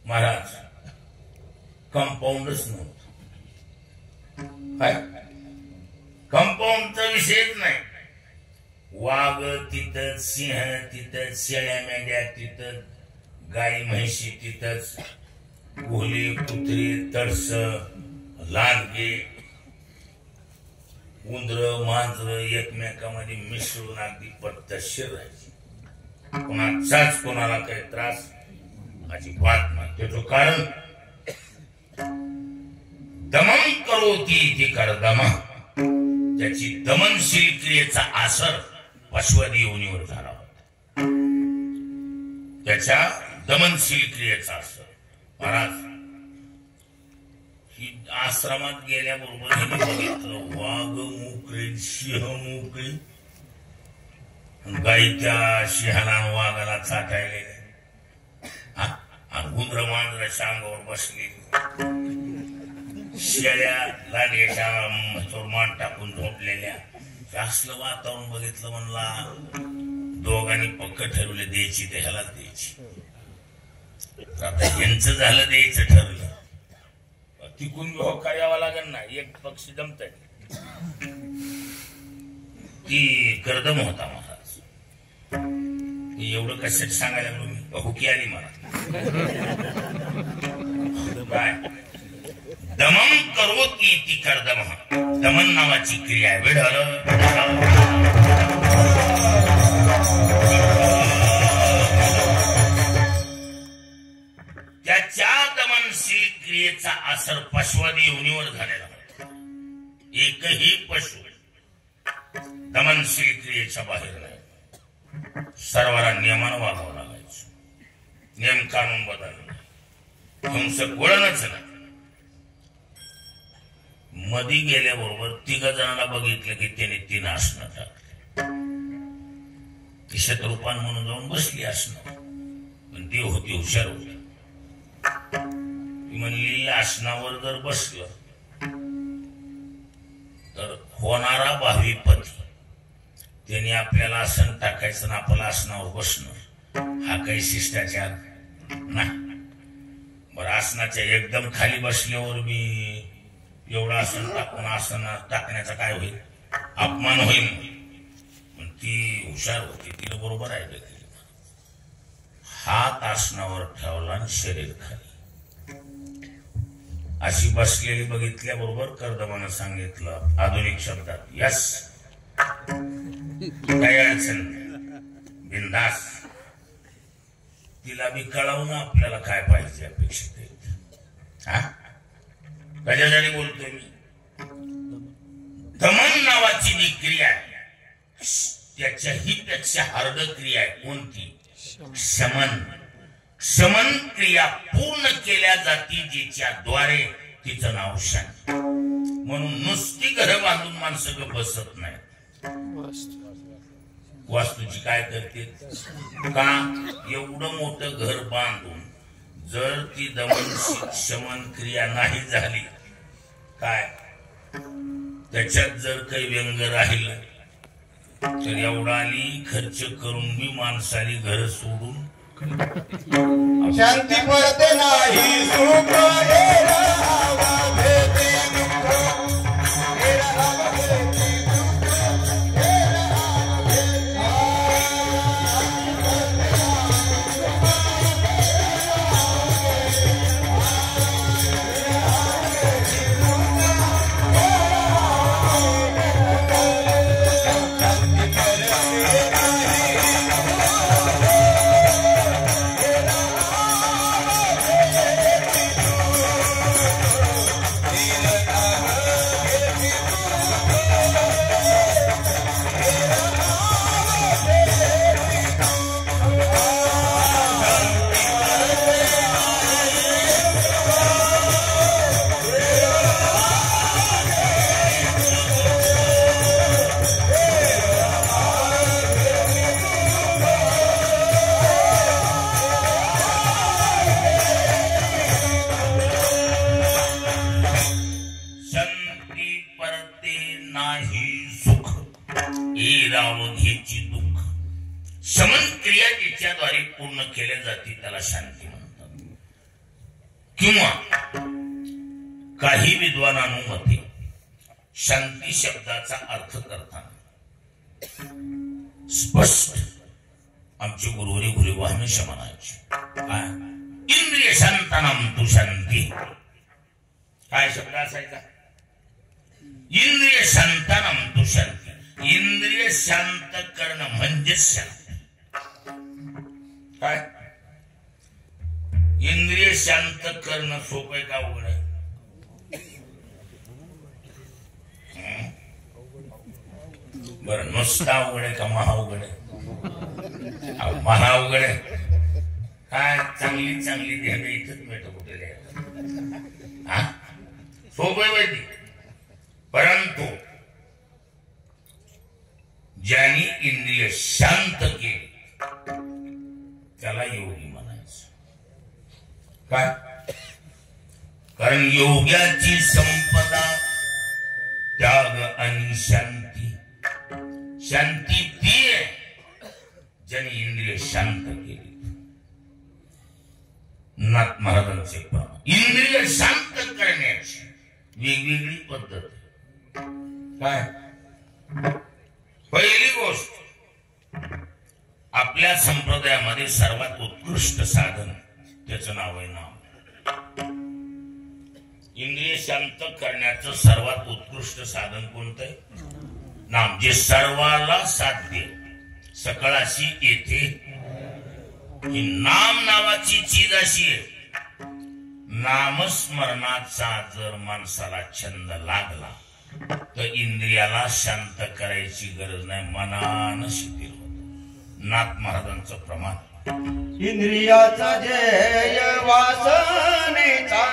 S1: महाराज कंपाऊंडच नव्हतं. काय कंपाऊंडचा विषयच नाही. वाघ तिथंच, सिंह तिथंच, शेळ्या मेंढ्या तिथंच, गाई म्हैशी तिथंच, कोहली कुत्री तडस लांडगे उंदर मांजर एकमेकांमध्ये मिसळून अगदी पद्धतशीर राहायची. कोणाचाच कोणाला काही त्रास अजिबात नाही. त्याचं कारण दमन करोति इति कर्दमा. त्याची दमनशील क्रियेचा असर पशुआदी योनीवर झाला होता. त्याच्या दमनशील क्रियेचा असर महाराज ही आश्रमात गेल्याबरोबर हिने बघितलं वाघ मोकळे सिंह मोकळे गाई त्या सिंहाला वाघाला चाटायले आणि गुंद्र मांजराच्या अंगावर बसले शेळ्या लागेच्या मान टाकून झोपलेल्या असलं वातावरण बघितलं म्हणला दोघांनी पक्क ठरवले द्यायची ते ह्यालाच द्यायची. आता यांचं झालं द्यायचं ठरलं तिकून होकार यावा लागेल ना. एक पक्ष जमत ती कर्दम होता महाराज. एवढं कशात सांगायला लागलो मी हुकी आली मला काय दमन करो की ती कर्दम दमन नावाची क्रिया आहे. वेळ त्याच्या दमनशील क्रियेचा असर पशुवादी योनीवर झालेला होता. एकही पशु दमनशील क्रियेच्या बाहेर नाही. सर्वांना नियमानं वागावं लागायचं. नियम कानून बदललं हिंसक वळणच नाही. मधी गेल्याबरोबर 3 जणांना बघितलं की त्याने 3 आसनं टाकले. ती शत्रुपान म्हणून जाऊन बसली आसनं. पण ती होती हुशार होती. ती म्हणली आसनावर जर बसलं तर होणारा भावी पती त्याने आपल्याला आसन टाकायचं ना आपल्याला आसनावर बसणं हा काही शिष्टाचार नाही. बरं आसनाच्या एकदम खाली बसल्यावर मी एवढं आसन टाकून आसन टाकण्याचा काय होईल अपमान होईल. पण ती हुशार होती तिला बरोबर आहे. हात आसनावर ठेवला आणि शरीर खाली अशी बसलेली बघितल्याबरोबर कर्दमानं सांगितलं आधुनिक शब्दात यस काही अडचण बिंदास. तिला बी कळवून आपल्याला काय पाहिजे अपेक्षित आहे. हा कशासाठी बोलतोय मी. दमन नावाची जी क्रिया आहे त्याच्याही पेक्षा हार्ड क्रिया आहे. कोणती शमन. शमन क्रिया पूर्ण केल्या जाती जिच्याद्वारे तिचं नाव शांती. म्हणून नुसती घरं बांधून माणसं बसत नाहीत. वास्तूची काय करते का एवढं मोठं घर बांधून जर ती दमन शमन क्रिया नाही झाली काय त्याच्यात जर काही व्यंग राहिलं तर एवढाली खर्च करून मी माणसाली घर सोडून
S5: शांती पडते नाही सुख
S1: पूर्ण केल्या जाते त्याला शांती म्हणतात. किंवा काही विद्वानांनुमते शांती शब्दाचा अर्थ करताना स्पष्ट आमचे गुरुवरी गुरुवाहन शमनाचे इंद्रिय शांतानाम तू शांती. काय शब्द असायचा इंद्रिय शांतानाम तू शांती. इंद्रिय शांत करणं म्हणजेच शांती. काय इंद्रिय शांत करणं सोपं का अवघड आहे. बरं नुसता अवघड आहे का महाअवघड आहे. महाअवघड आहे. काय चांगली चांगली ध्यान इथंच मिळतं कुठे सोपं माहिती, परंतु ज्यांनी इंद्रिय शांत केली त्याला योगी म्हणायचं. काय? कारण योग्याची संपदा त्याग आणि शांती. शांती ती आहे ज्याने इंद्रिय शांत केली. नाथ महाराजांचे इंद्रिय शांत करण्याची वेगवेगळी पद्धत. काय? पहिली गोष्ट, आपल्या संप्रदायामध्ये सर्वात उत्कृष्ट साधन त्याचं नाव आहे नाम. इंद्रिय शांत करण्याचं सर्वात उत्कृष्ट साधन कोणतं आहे? नाम. जे सर्वाला साध्य, सकळाशी येथे. ही नाम नावाची चीज अशी आहे, नामस्मरणाचा जर माणसाला छंद लागला तर इंद्रियाला शांत करायची गरज नाही, मनानं शिथिल होत. नाथ महाराजांचं प्रमाण.
S5: इंद्रियाचा जय वासनेचा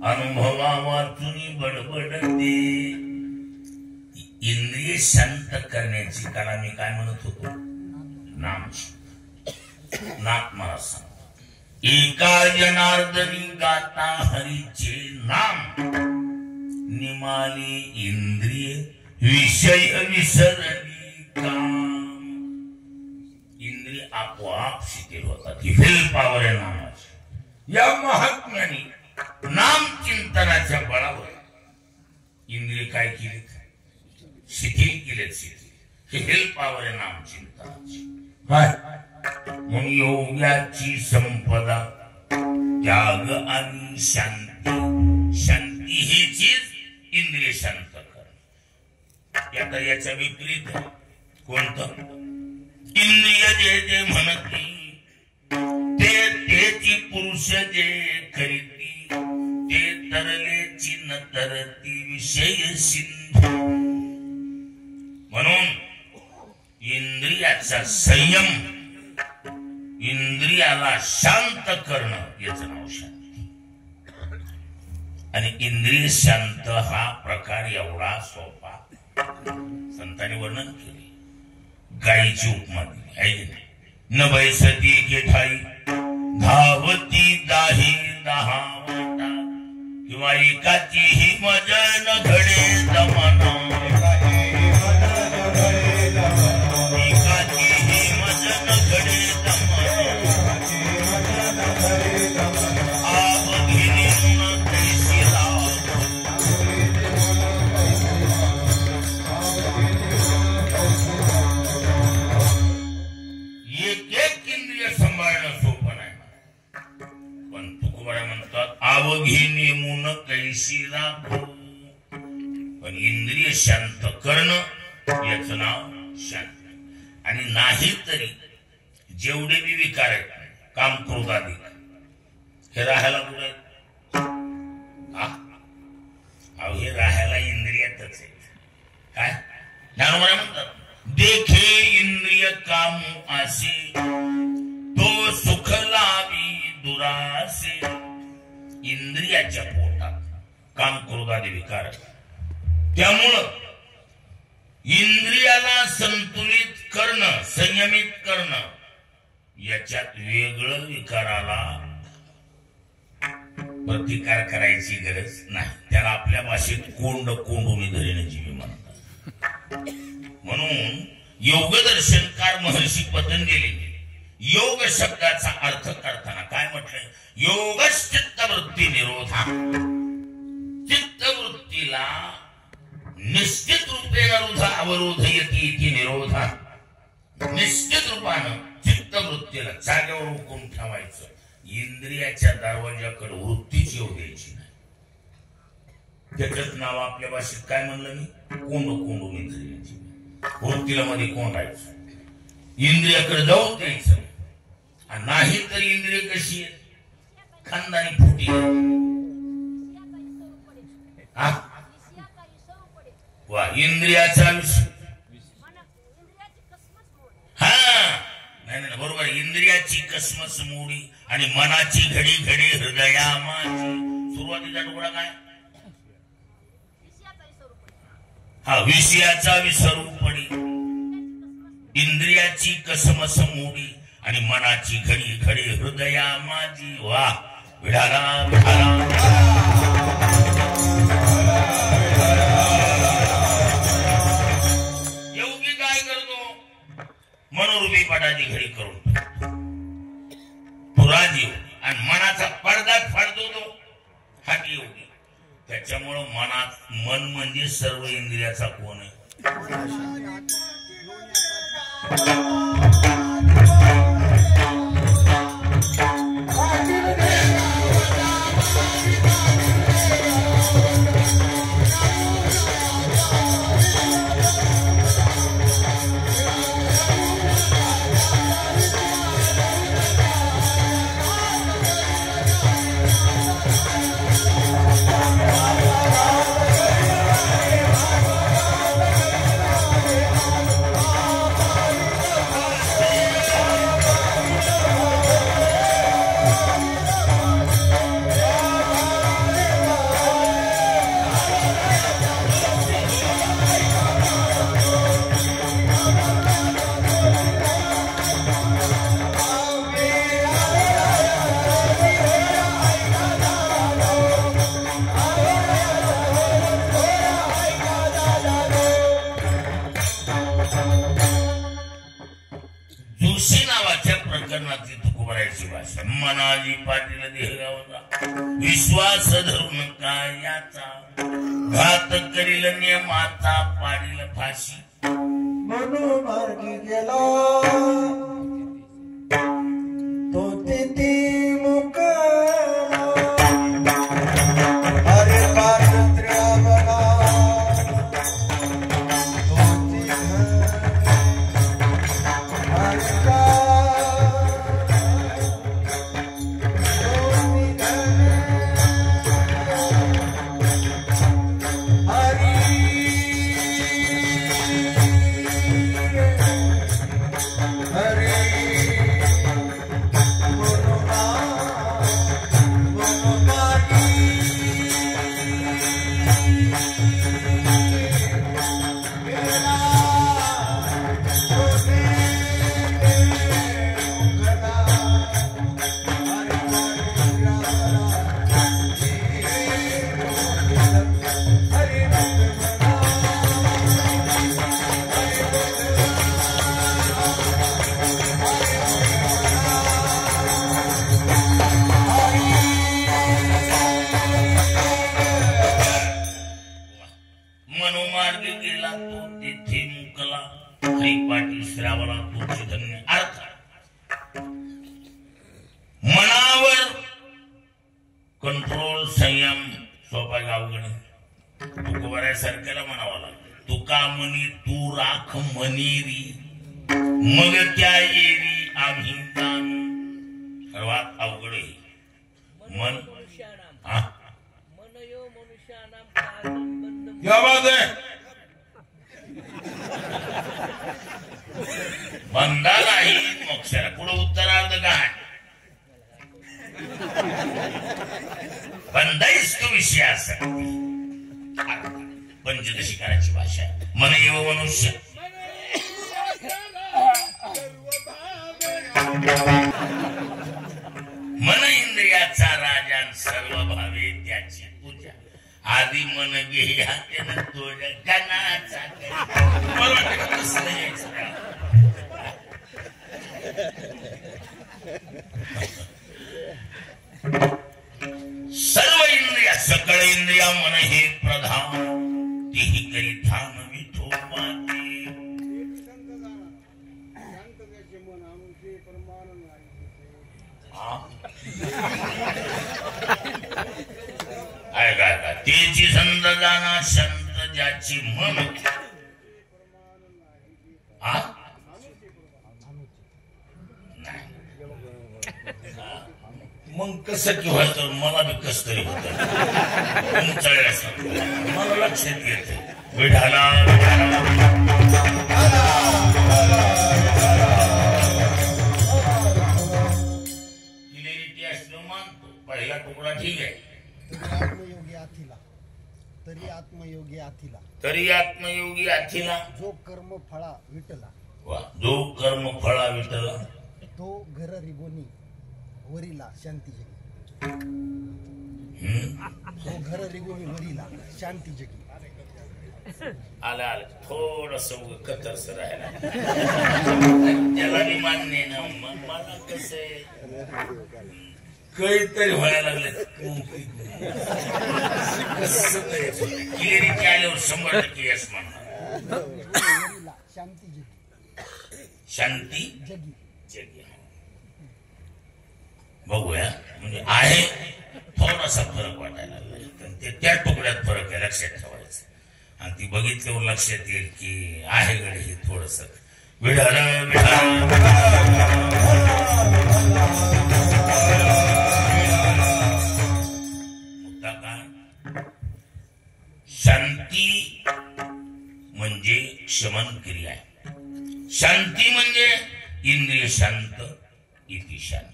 S1: अनुभवा वाचुनी बडबडते. इंद्रिय शांत करण्याची कला मी काय म्हणत होतो? नाम. नाथ महाराज सांग, एका जनार्दनी गाता हरीचे नाम, निमाले इंद्रिय विषय विसरली काम. इंद्रिय आपोआप शिथिल होतात. ही विल पॉवर आहे नामाची. या महात्म्याने नाम चिंतनाच्या बळावर इंद्रिय काय केली? शिथिल केलेत. शिथिल. ही विल पॉवर आहे नाम चिंतनाची. काय? म्हणून योग्याची संपदा त्याग आणि शांती. शांती ही चीज इंद्रिय शांत कर. आता याच्या विपरीत कोणतं? इंद्रिय जे जे म्हणती ते तेची पुरुष जे करीती, ते तरलेची न तरती विषय सिंधू. म्हणून इंद्रियाचा संयम, इंद्रियाला शांत करणं याचं नाव शांती. आणि इंद्रिय शांत हा प्रकार एवढा सोपा संतांनी वर्णन केले. गायीची उपमा दिली आहे. न बैसती गेठाई धावती दाही दहावता, किंवा एकाची ही मजन घडे जमाना. एकाची ही मजन घडे जमाना. आब घेणे न कैसी लाभ. एक इंद्रिय सांभाळणं सोपं नाही. पण तुकोबा म्हणतात आवघी नेमून कैशी लाभो. पण इंद्रिय शांत करणं याचं नाव शांत. आणि नाही तरी जेवढे बी विकार आहेत, काम क्रोधाधिक, हे राहायला कुठे आहेत? हे राहायला इंद्रियातच आहेत. काय ज्ञानोबा म्हणतात देखे इंद्रिय काम आसे तो सुख लावी दुरासे. इंद्रियाच्या पोटात काम क्रोधादी विकार, त्यामुळं इंद्रियाला संतुलित करणं, संयमित करणं, याच्यात वेगळं विकाराला प्रतिकार करायची गरज नाही. त्याला आपल्या भाषेत कोंड कोंडून धरीन जीवी म्हणतात. म्हणून योगदर्शनकार महर्षी पतंजली योग शब्दाचा अर्थ करताना काय म्हटलंय? योगश्चित्तवृत्ती निरोधा. चित्तवृत्तीला निश्चित रूपेण अवरोधयती इति निरोधा. निश्चित रूपानं चित्तवृत्तीला जागेवर रोखून ठेवायचं. इंद्रियाच्या दरवाजाकडे वृत्तीच येऊ द्यायची नाही. त्याच नाव आपल्या भाषेत काय म्हणलं मी? कोंड कोंडून धरायची. वृत्तीला मध्ये कोंडायचं, इंद्रियाकडे जाऊ द्यायचं नाही. तर इंद्रिय कशी आहे? खानदानी फुटी. वा इंद्रियाचा विषय. हा नाही नाही बरोबर. इंद्रियाची कसमस मोडी आणि मनाची घडी घडी हृदया माझी. सुरुवातीचा तुकडा काय? हा विषयाचा विसरू पडी, इंद्रियाची कसमस मोडी आणि मनाची घडी घडी हृदया माझी. वा विढाला विढाला. योगी काय करतो? मनोरूपी पटाची घडी करून पुरा जीव आणि मनाचा पडदा फाडतो तो हाती योगी. त्याच्यामुळं मनात मन म्हणजे सर्व इंद्रियाचा कोण आहे. मनाजी पाटील देहगावचा विश्वास धरून कायाचा घात करील नियमाचा पाडील फाशी.
S5: म्हणून मार्गी गेला तो तिथे मुकला. अरे पारत्र्या बघा मनावर कंट्रोल संयम सोपा अवघड. तुकोबऱ्यासारख्याला म्हणावं लागतं. तुका मनी तू राख मनीरी मग त्या येरी आम्ही जाणू. सर्वात अवघड आहे मन. विषयासाठी पंचदशिकाराची भाषा मन एव मनुष्य मन इंद्रियाचा राजा सर्व भावे त्याची पूजा आधी मन घे हातेन तुझ्या गणाचा सर्व इंद्रिया सकळ इंद्रिया मन हे प्रधान तीही करी ध्यान विठोबाचे ऐका तेची संत जाना संत ज्याची मन मग कसं किंवा तर मला बी कस तरी होत मला लक्षात येते विठाला मानतो पहिला तुकडा ठीक आहे तरी आत्मयोगी आथिला
S6: जो कर्म फळा विटला
S5: जो कर्म फळा विटला
S6: तो घर रिगोनी वरीला शांती जगी तो घर रिगोनी वरीला शांती जगी
S5: आला थोडस कतरस राहिला त्याला बी मान्य ना मला कसं काहीतरी व्हायला लागले क्लिअरिटी आल्यावर 100% यश म्हणणार
S6: शांती जगी
S5: शांती
S6: जगी
S5: जगी बघूया म्हणजे आहे थोडासा फरक वाटायला लागला ते त्या तुकड्यात फरक आहे लक्षात ठेवायचं आणि ती बघितल्यावर लक्षात येईल की आहे गडे हे थोडस मुद्दा काय शांती म्हणजे शमन क्रिया आहे शांती म्हणजे इंद्रिय शांत इति शांत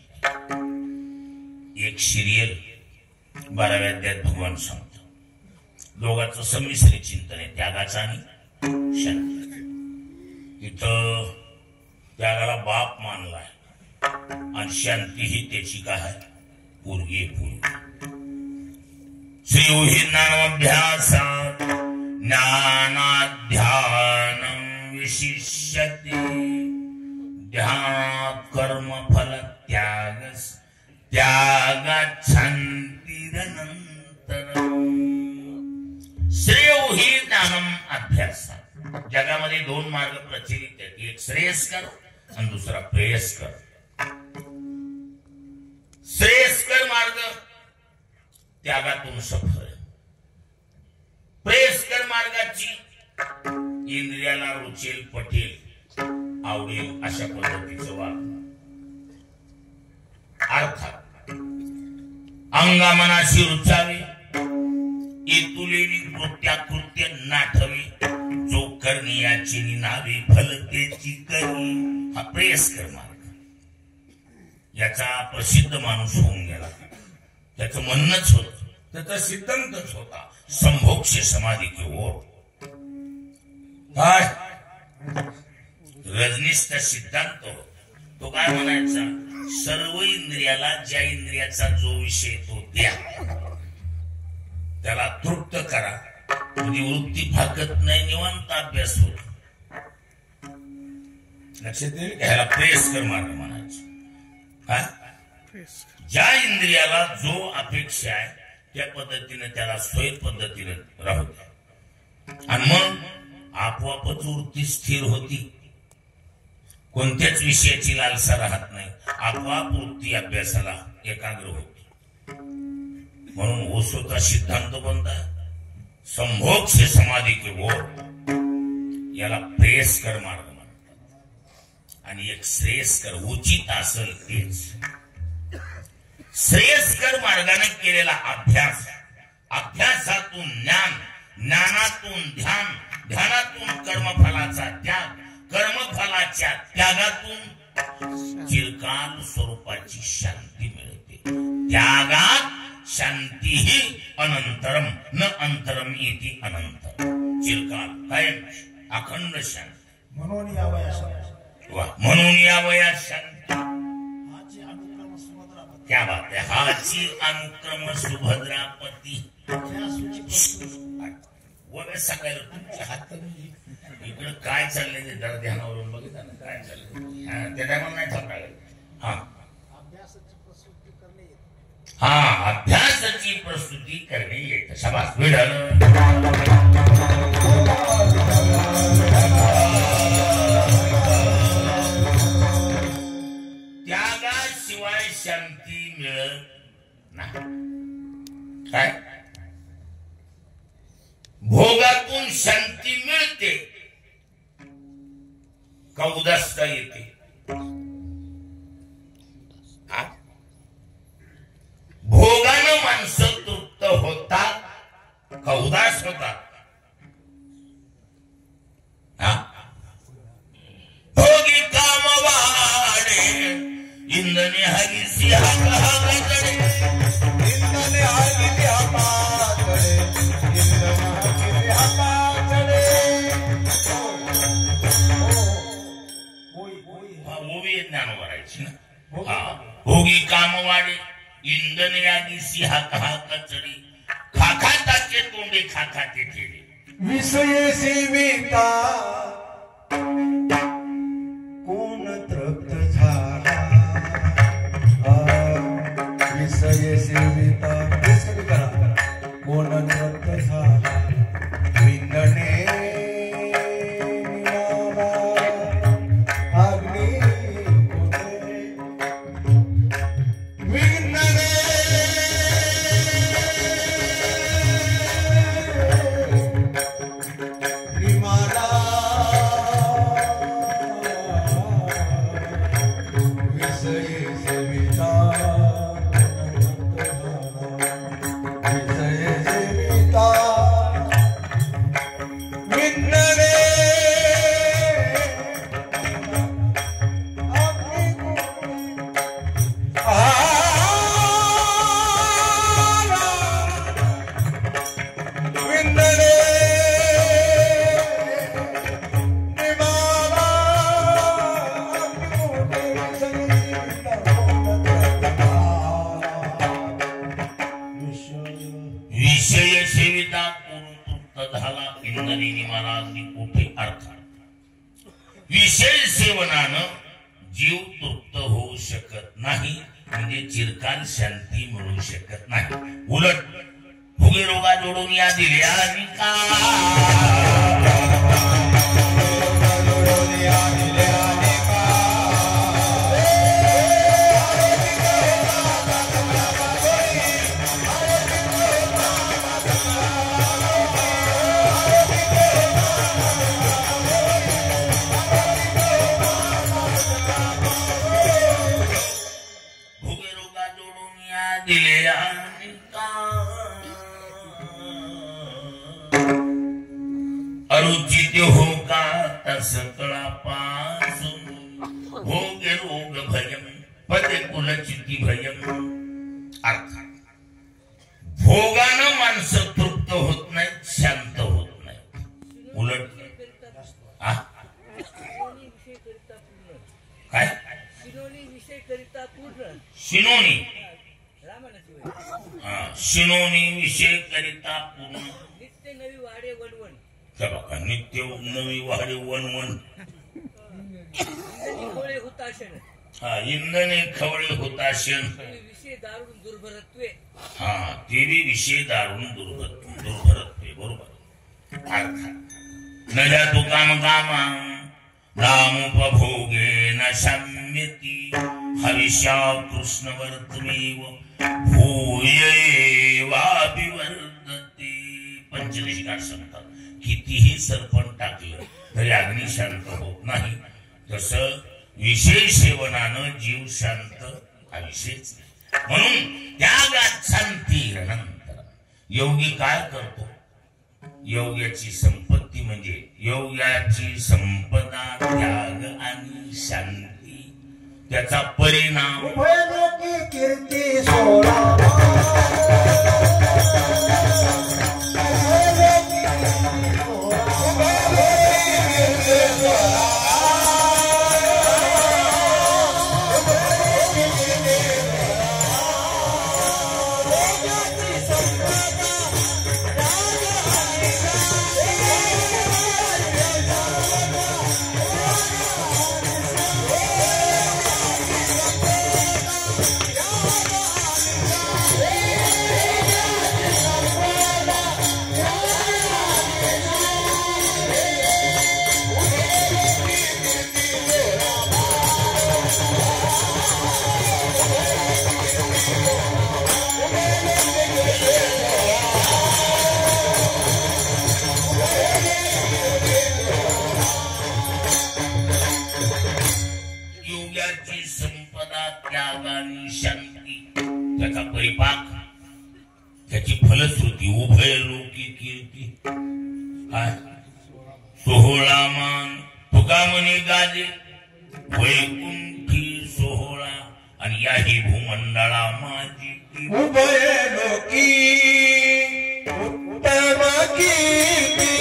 S5: एक सिरियल 12व्या अध्यायात भगवान सांगतो दोघांचं संमिश्र चिंतन आहे त्यागाचं आणि शांती तिथं त्यागाला बाप मानलाय आणि शांती ही त्याची काय आहे पूर्वी श्री ज्ञानाभ्यासात ज्ञानाध्यान विशिष्यते ध्यानात कर्म फल त्यागस त्यागात शांतीरनंतर श्रेय ही ज्ञानम अभ्यासात जगामध्ये 2 मार्ग प्रचलित आहेत एक श्रेयस्कर आणि दुसरा प्रेयस्कर श्रेयस्कर मार्ग त्यागातून सफर प्रेयस्कर मार्गाची इंद्रियाला रुचेल पटेल आवडेल अशा पद्धतीचं वागणं अर्थात अंगामनाशी रुचावे एतुलेनी कृत्याकृत्य नाठवे जो करणी याची नावे फलतेची करी हा प्रेयस्कर मार्ग याचा प्रसिद्ध माणूस होऊन गेला त्याचं म्हणणंच होत त्याचा सिद्धांतच होता संभोक्ष समाधी की ओर काय रजनीशचा सिद्धांत तो काय म्हणायचा सर्व इंद्रियाला ज्या इंद्रियाचा जो विषय तो द्या त्याला तृप्त करा म्हणजे वृत्ती फाकत नाही निवांत अभ्यास होतो लक्षात येईल ह्याला प्रेयस्कर मार्ग म्हणायचं ज्या इंद्रियाला जो अपेक्षा आहे त्या पद्धतीने त्याला सोय पद्धतीने राहू द्या आणि मग आपोआपच वृत्ती स्थिर होती कोणत्याच विषयाची लालसा राहत नाही आपोआप वृत्ती अभ्यासाला एकाग्र होती म्हणून ओशोचा सिद्धांत बनता संभोक्ष समाधी के वो याला प्रेयस्कर मार्ग म्हणतात आणि एक श्रेयस्कर उचित असेल तेच श्रेयस्कर मार्गाने केलेला अभ्यास अभ्यासातून ज्ञान ज्ञानातून ध्यान ध्यानातून कर्मफलाचा त्याग कर्मफलाच्या त्यागातून चिरकाल स्वरूपाची शांती मिळते त्यागात शांती ही अनंतरम न अंतरम इति अनंत चिरकाल कायम अखंड शांती
S6: म्हणून या वयात
S5: वा म्हणून या वयात शांती क्या बात है हाची अनुक्रम सुभद्रापती वगैरे सकाळी तुमच्या हात इकडे काय चाललंय ते जरा ध्यानावरून बघितलं ना काय चाललंय त्या टायमाला नाही थांबता हा हा अभ्यासाची प्रस्तुती करणे येत शाबास विढल त्यागाशिवाय शांती मिळत नाही काय भोगातून शांती मिळते का उदासता येते भोगानं माणसं तृप्त होतात का उदास होतात भोगी काम वाढे इंद्रने हरिसी हाकडे
S2: इंद्रने हरिसी हाकडे
S5: ज्ञान भरायची ना भोगी काम वाढे इंधन यादी सिहा कहा कचडी खाखाताचे तोंडे खाखाते ठेवे
S2: विषय सेविता कोण तृप्त झाला विषय सेविता कोण तृप्त झाला विंदने
S5: विषय सेविता करून तृप्त झाला इंद्रनी महाराज कुठे अर्थ विषय सेवनानं जीव तृप्त होऊ शकत नाही म्हणजे चिरकाल शांती मिळू शकत नाही उलट भुगे रोगा जोडून या दिल्या अरुचित हो का सकळा पासून भोगे रोग भयम पदे कुलचिती भयम अर्थात भोगानं माणसं तृप्त होत नाही शांत होत नाही उलट काय शिनोनी शिनोनी विषय करिता पूर्ण
S7: नित्य नवी वाडे वनवन
S5: नित्य नवी वाडे वनवन इंधने खवळे होताशन
S7: विषय दारुण दुर्भरत्वे
S5: ते बी विषय दारुण दुर्भरत्वे बरोबर अर्थात न जातो काम कामा रामोपभोगे न शाम्यती हविष्या कृष्णवर्तमेव भूयेवाभिवर्धते पंचदशिकार सांगतात कितीही सरपण टाकलं तरी अग्नी शांत होत नाही तसं विषय सेवनानं जीव शांत हा विषयच म्हणून त्यागात शांती नंतर योगी काय करतो योग्याची संपत्ती म्हणजे योग्याची संपदा त्याग आणि शांती त्याचा परिणाम
S6: कीर्ती सोळा
S5: आणि शांती त्याचा परिपाक त्याची फलश्रुती उभय लोकी कीर्ती काय सोहळा मान तुका म्हणे गाजे वैकुंठी सोहळा आणि याही भूमंडळा माझी
S2: उभय लोकी उत्तम कीर्ती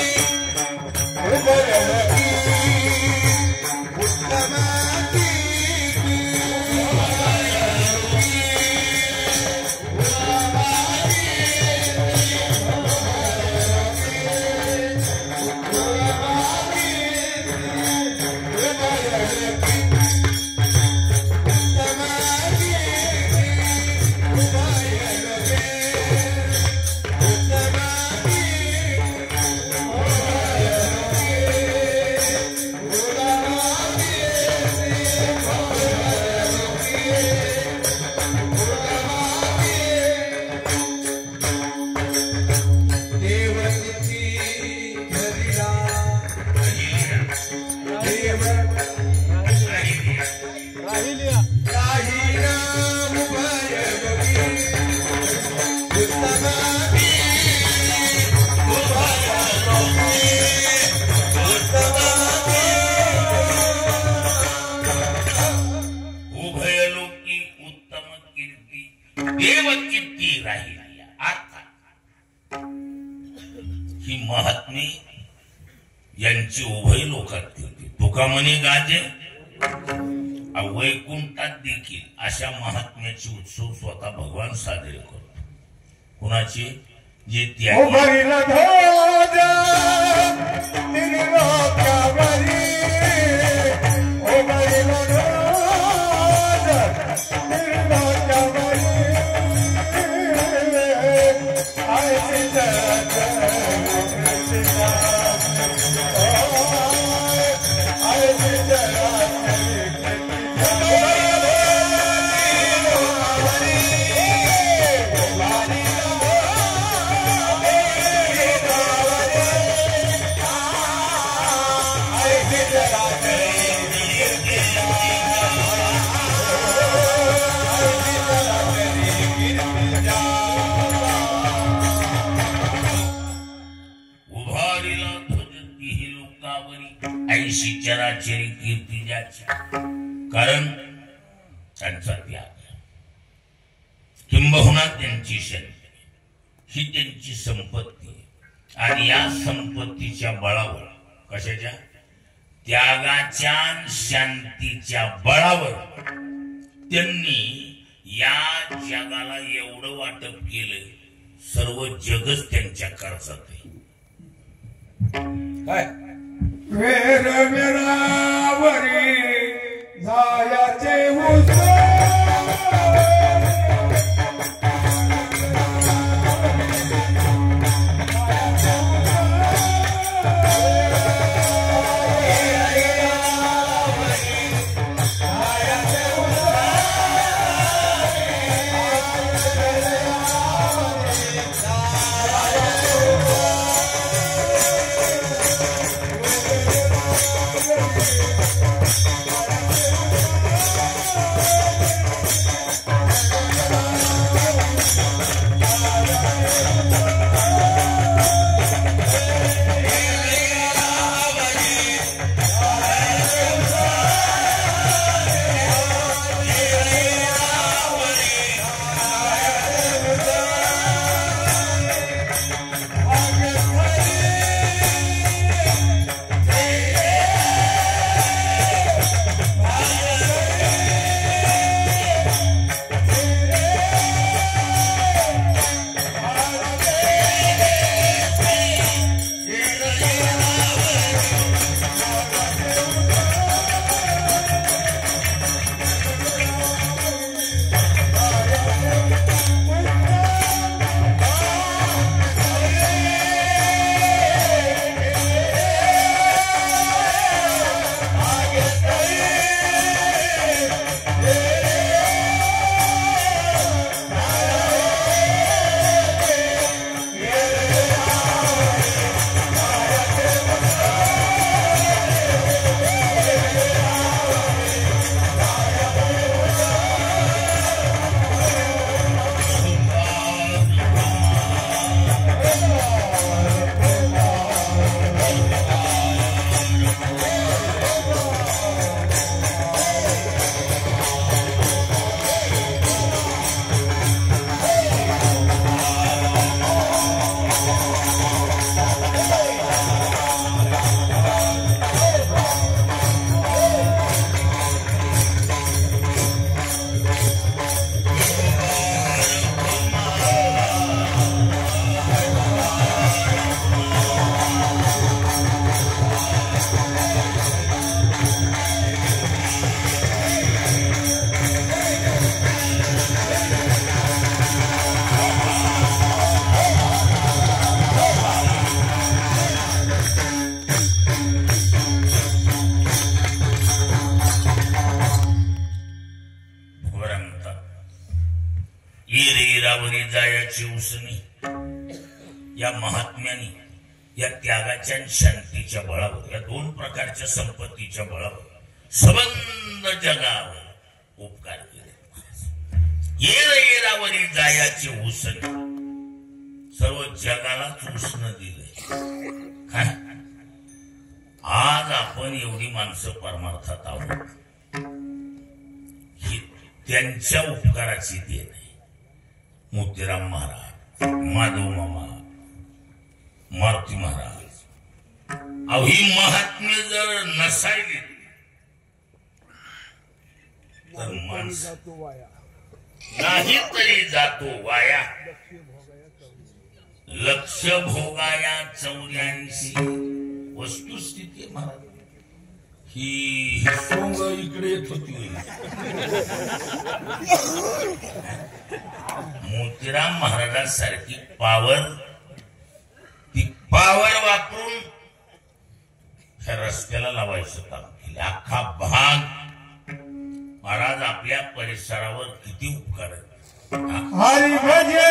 S2: उभय लोकी उत्तम
S5: ही महात्मे यांची उभय लोकात कीर्ती तुका म्हणे गाजे वैकुंठात देखील अशा महात्म्याचे उत्सव स्वतः भगवान साजरे करतो कुणाची जे चराचरी कीर्ती ज्याच्या कारण त्यांचा त्याग किंबहुना त्यांची शक्ती ही त्यांची संपत्ती आणि या संपत्तीच्या बळावर कशाच्या त्यागाच्या शांतीच्या बळावर त्यांनी या जगाला एवढं वाटप केलं सर्व जगच त्यांच्या कर्जात आहे
S2: काय वेर वेरावरी जायाचे
S5: वीरावरी जायाची उसनी या महात्म्याने या त्यागाच्या शांतीच्या बळावर या दोन प्रकारच्या संपत्तीच्या बळावर सबंध जगावर उपकार केले. येरावरी जायाची उसनी सर्व जगालाच उष्ण दिले. आज आपण एवढी माणसं परमार्थात आहोत ही त्यांच्या उपकाराची देण आहे. मोतीराम महाराज, माधव मामा, मारुती महाराज, ही महात्म्य जर नसायली तर माणूस नाही तरी जातो वाया. लक्ष भोगाया 84 वस्तुस्थिती महाराज ही सोंग इकडे येत होती. मोतीराम महाराजांसारखी ती पावर वापरून ह्या रस्त्याला लावायचं काम केलं. अख्खा भाग महाराज आपल्या परिसरावर किती उपकार आहेत.
S2: हरी भजन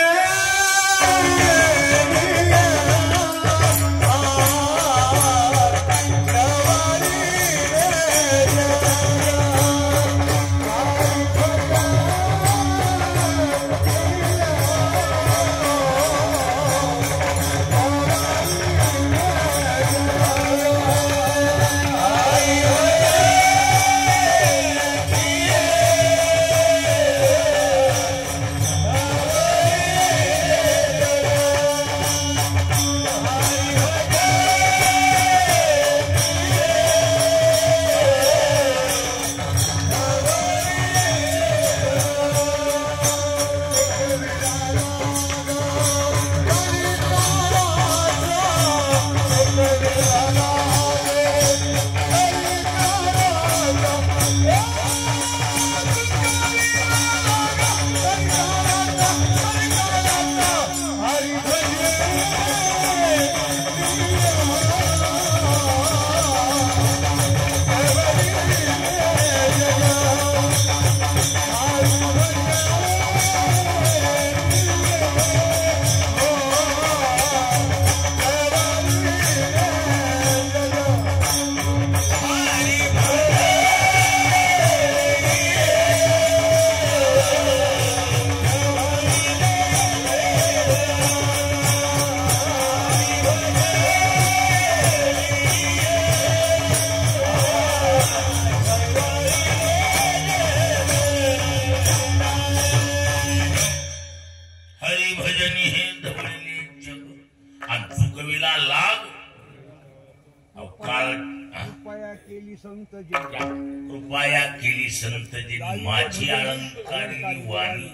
S5: कृपया केली संतजी माझी अलंकारी वाणी.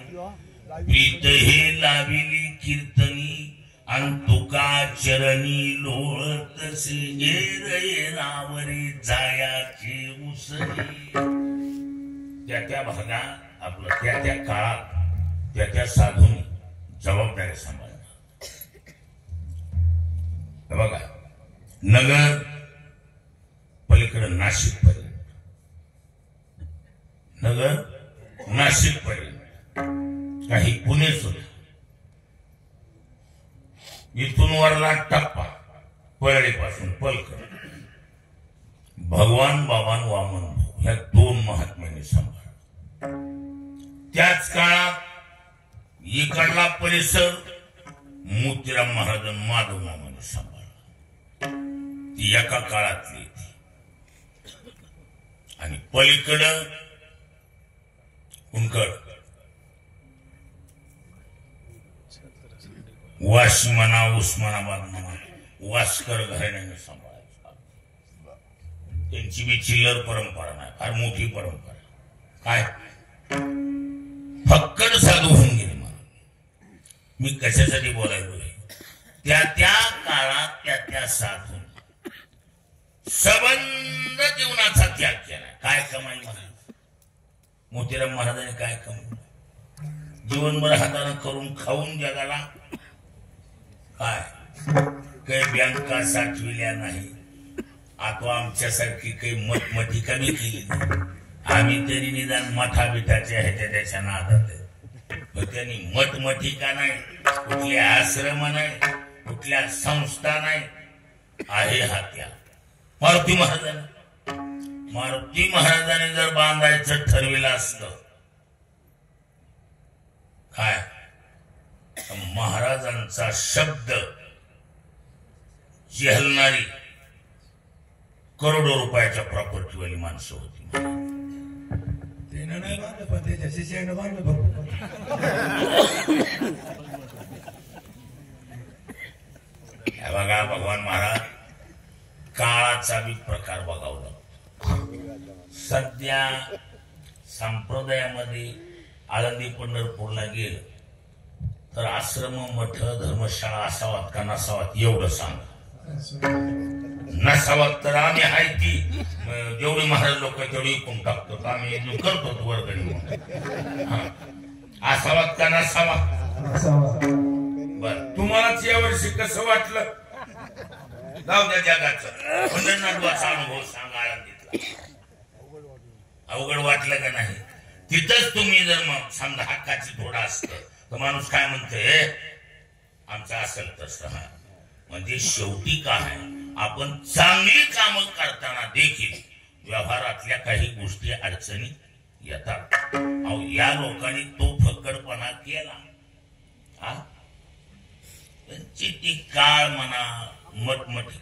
S5: प्रीत हे लाविली कीर्तनी आणि तुका चरणी लोळतसे. येरावरी जायाची उसनी त्या भागात आपलं त्या काळात त्या साधून जबाबदारी सांभाळणं. बघा नगर पलीकडे नाशिक पर्यंत, नगर नाशिक पर्यंत काही पुणेच होत. इथून वरला टप्पा पळळीपासून पलकड. भगवान बाबान वामन भाऊ ह्या दोन महात्म्यांनी सांभाळ. त्याच काळात इकडला परिसर मोतीराम महाराज माधव मामाने सांभाळला. ती एका काळातली आणि पलीकडं कुणकड वाशी म्हणा उस्मानाबाद म्हणा वास्कर घराण्याने सांभाळायचं. त्यांची बी चिल्लर परंपरा नाही, फार मोठी परंपरा. काय फक्कड साधू होऊन गेले. मी कशासाठी बोलायलो त्या काळात त्या साधू सबंध जीवनाचा त्याग केला. काय कमाई महाराज मोतीराम महाराजांनी काय कमाई? जीवनभर हाताने करून खाऊन जगाला काय काही बँका साठविल्या नाही. आता आमच्यासारखी काही मतमती कमी केली नाही. आम्ही तरी निदान मठा बिठाच्या ह्याच्या त्याच्या नादात पण त्यांनी मठमठिका नाही, कुठल्या आश्रम नाही, कुठल्या संस्था नाही, आहे हा त्या मारुती महाराजांनी जर बांधायचं ठरविलं असतं काय, महाराजांचा शब्द झेलणारी करोडो रुपयाच्या प्रॉपर्टीवाली माणसं होती.
S2: त्यानं नाही बांधलं पण त्याच्या शिष्यानं बांधलं बरोबर.
S5: बघा भगवान महाराज काळाचा बी प्रकार बघावला. सध्या संप्रदायामध्ये आळंदी पंढरपूरला गेलं तर आश्रम मठ धर्मशाळा असावात का नसावात एवढं सांगा. नसावात तर आम्ही आहे ती जेवढी महाराज लोक तेवढी इकून टाकतो, आम्ही करतो वर्गणी. असावात का नसावा. बर तुम्हालाच यावर्षी कसं वाटलं जाऊ द्या जगाचं पंढरनाथाचा अनुभव सांगा. आळंदीतला अवघड वाटलं का नाही. तिथंच तुम्ही जर मग समजा हक्काची थोडा असतं तर माणूस काय म्हणतोय आमचं असेल तसं. म्हणजे शेवटी काय आपण चांगली कामं करताना देखील व्यवहारातल्या काही गोष्टी अडचणी येतात. अहो या लोकांनी तो फक्कडपणा केला. त्यांची ती काळ म्हणा मटमटी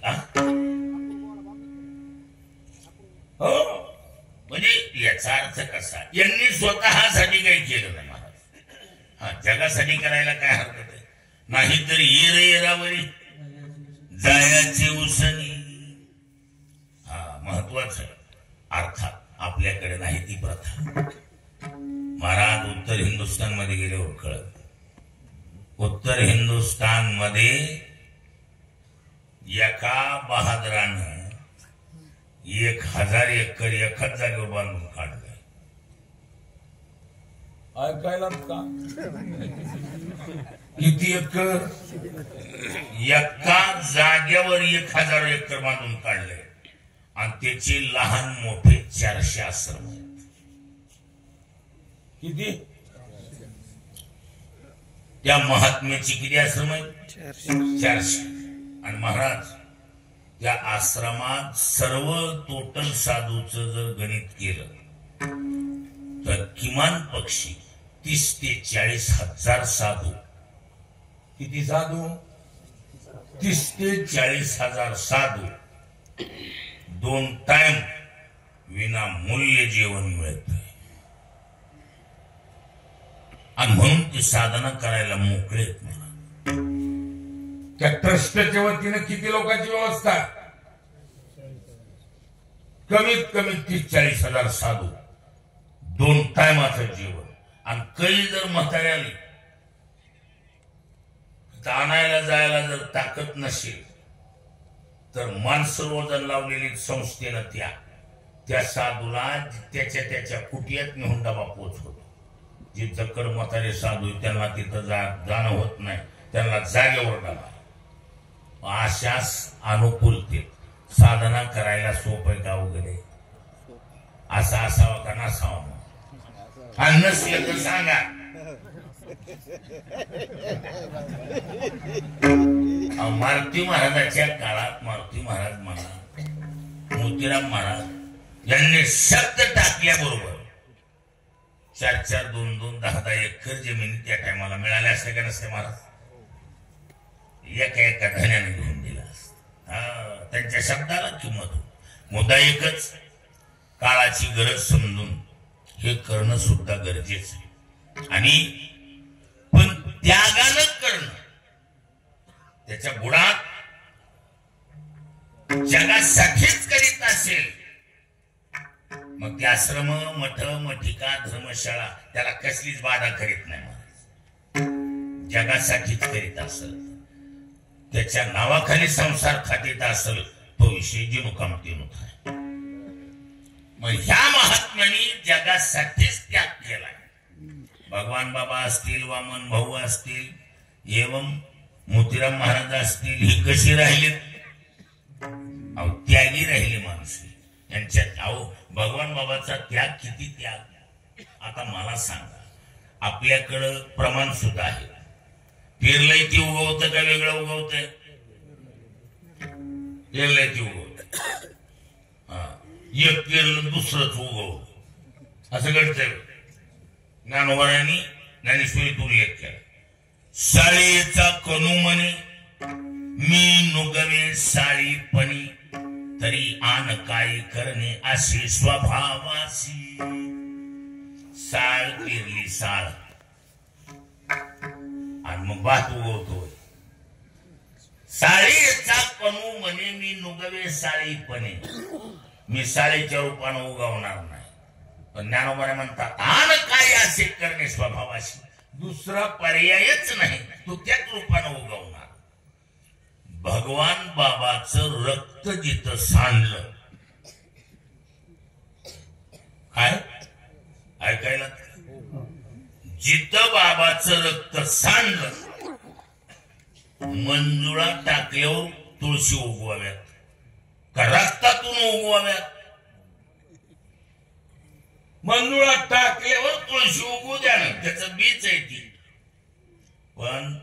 S5: हो म्हणजे याचा अर्थ कसा यांनी स्वतःसाठी काही केलं नाही महाराज. जगासाठी करायला काय हरकत आहे. नाहीतर येरावरी जायाची उसनी. महत्वाचं अर्थात आपल्याकडे नाही ती प्रथा. महाराज उत्तर हिंदुस्थान मध्ये गेल्यावर कळत. उत्तर हिंदुस्थान मध्ये एका बहादरानं 1000 एकर एकाच जागेवर बांधून काढलंय. ऐकायला का किती एकर एका जागेवर 1000 एकर बांधून काढलंय आणि त्याचे लहान मोठे 400 आश्रम आहेत. किती त्या महात्म्याची किती आश्रम आहेत 400. आणि महाराज त्या आश्रमात सर्व टोटल साधूचं जर गणित केलं तर किमान पक्षी 30 ते 40 हजार साधू. किती साधू 30 ते 40 हजार साधू 2 टाइम विना मूल्य जेवण मिळत. आणि म्हणून ती साधना करायला मोकळेत. त्या ट्रस्टच्या वतीनं किती लोकांची व्यवस्था कमीत कमी 30-40 हजार साधू 2 टायमाचं जेवण. आणि काही जर म्हातारे आली आणायला जायला जर ताकद नसेल तर मानसरोवजन लावलेली संस्थेनं त्या साधूला त्याच्या कुटियात नेऊन डबा पोचवतो. जे जकर म्हातारे साधू त्यांना तिथं जाणं होत नाही त्यांना जागेवर डबा. अशाच अनुकूलतेत साधना करायला सोपं का वगैरे असा असावा का नसावा. आणि नसलं तर सांगा. मारुती महाराजाच्या काळात मारुती महाराज म्हणा मोतीराम महाराज यांनी शब्द टाकल्याबरोबर 4-4, 2-2, 10-10 एकर जमीन त्या टायमाला मिळाल्या असते का नसते महाराज. एका धन्याने घेऊन दिला. त्यांच्या शब्दाला किंमत हो. मुद्दा एकच काळाची गरज समजून हे करणं सुद्धा गरजेचं आहे. आणि पण त्यागानं करणं त्याच्या गुणात जगासाठीच करीत असेल मग ते आश्रम मठ मठिका धर्मशाळा त्याला कसलीच बाधा करीत नाही महाराज. जगासाठीच करीत असेल त्याच्या नावाखाली संसार खातीत असेल तो विषय जिनुकामतीनुक आहे. मग ह्या महात्म्याने जगासाठीच त्याग केलाय. भगवान बाबा असतील वामन भाऊ असतील एवं मोतीराम महाराज असतील ही कशी राहिली त्यागी राहिली माणसे. यांच्यात भगवान बाबाचा त्याग किती त्याग. आता मला सांगा आपल्याकडं प्रमाण सुद्धा आहे. पेरलंय ती उगवतं का वेगळं उगवतंय? पेरलंय ती उगवत, एक पेरलं दुसरंच उगवत असं घडतंय. ज्ञानोबांनी ज्ञानेश्वरीत उल्लेख केला. साळीचा कणू म्हणे मी नुगवे साळीपणी, तरी आन काय करणे असे स्वभावासी. साळ पेरली साळ आणि मग भात उगवतो. साळीचा कणू म्हणे मी नुगवे साळीपणे, मी साळीच्या रूपानं उगवणार नाही. पण ज्ञानोबा म्हणतात आन काय असे करणे स्वभावाशी, दुसरा पर्यायच नाही, तो त्याच रूपानं उगवणार. भगवान बाबाचं रक्त जिथं सांडलं, काय ऐकायला, जिथं बाबाचं रक्त सांडलं, मंजुळा टाकल्यावर तुळशी उगवाव्यात का रक्तातून उगवाव्यात? मंजुळा टाकल्यावर तुळशी उगवू द्या ना, त्याचं बीज आहे ती. पण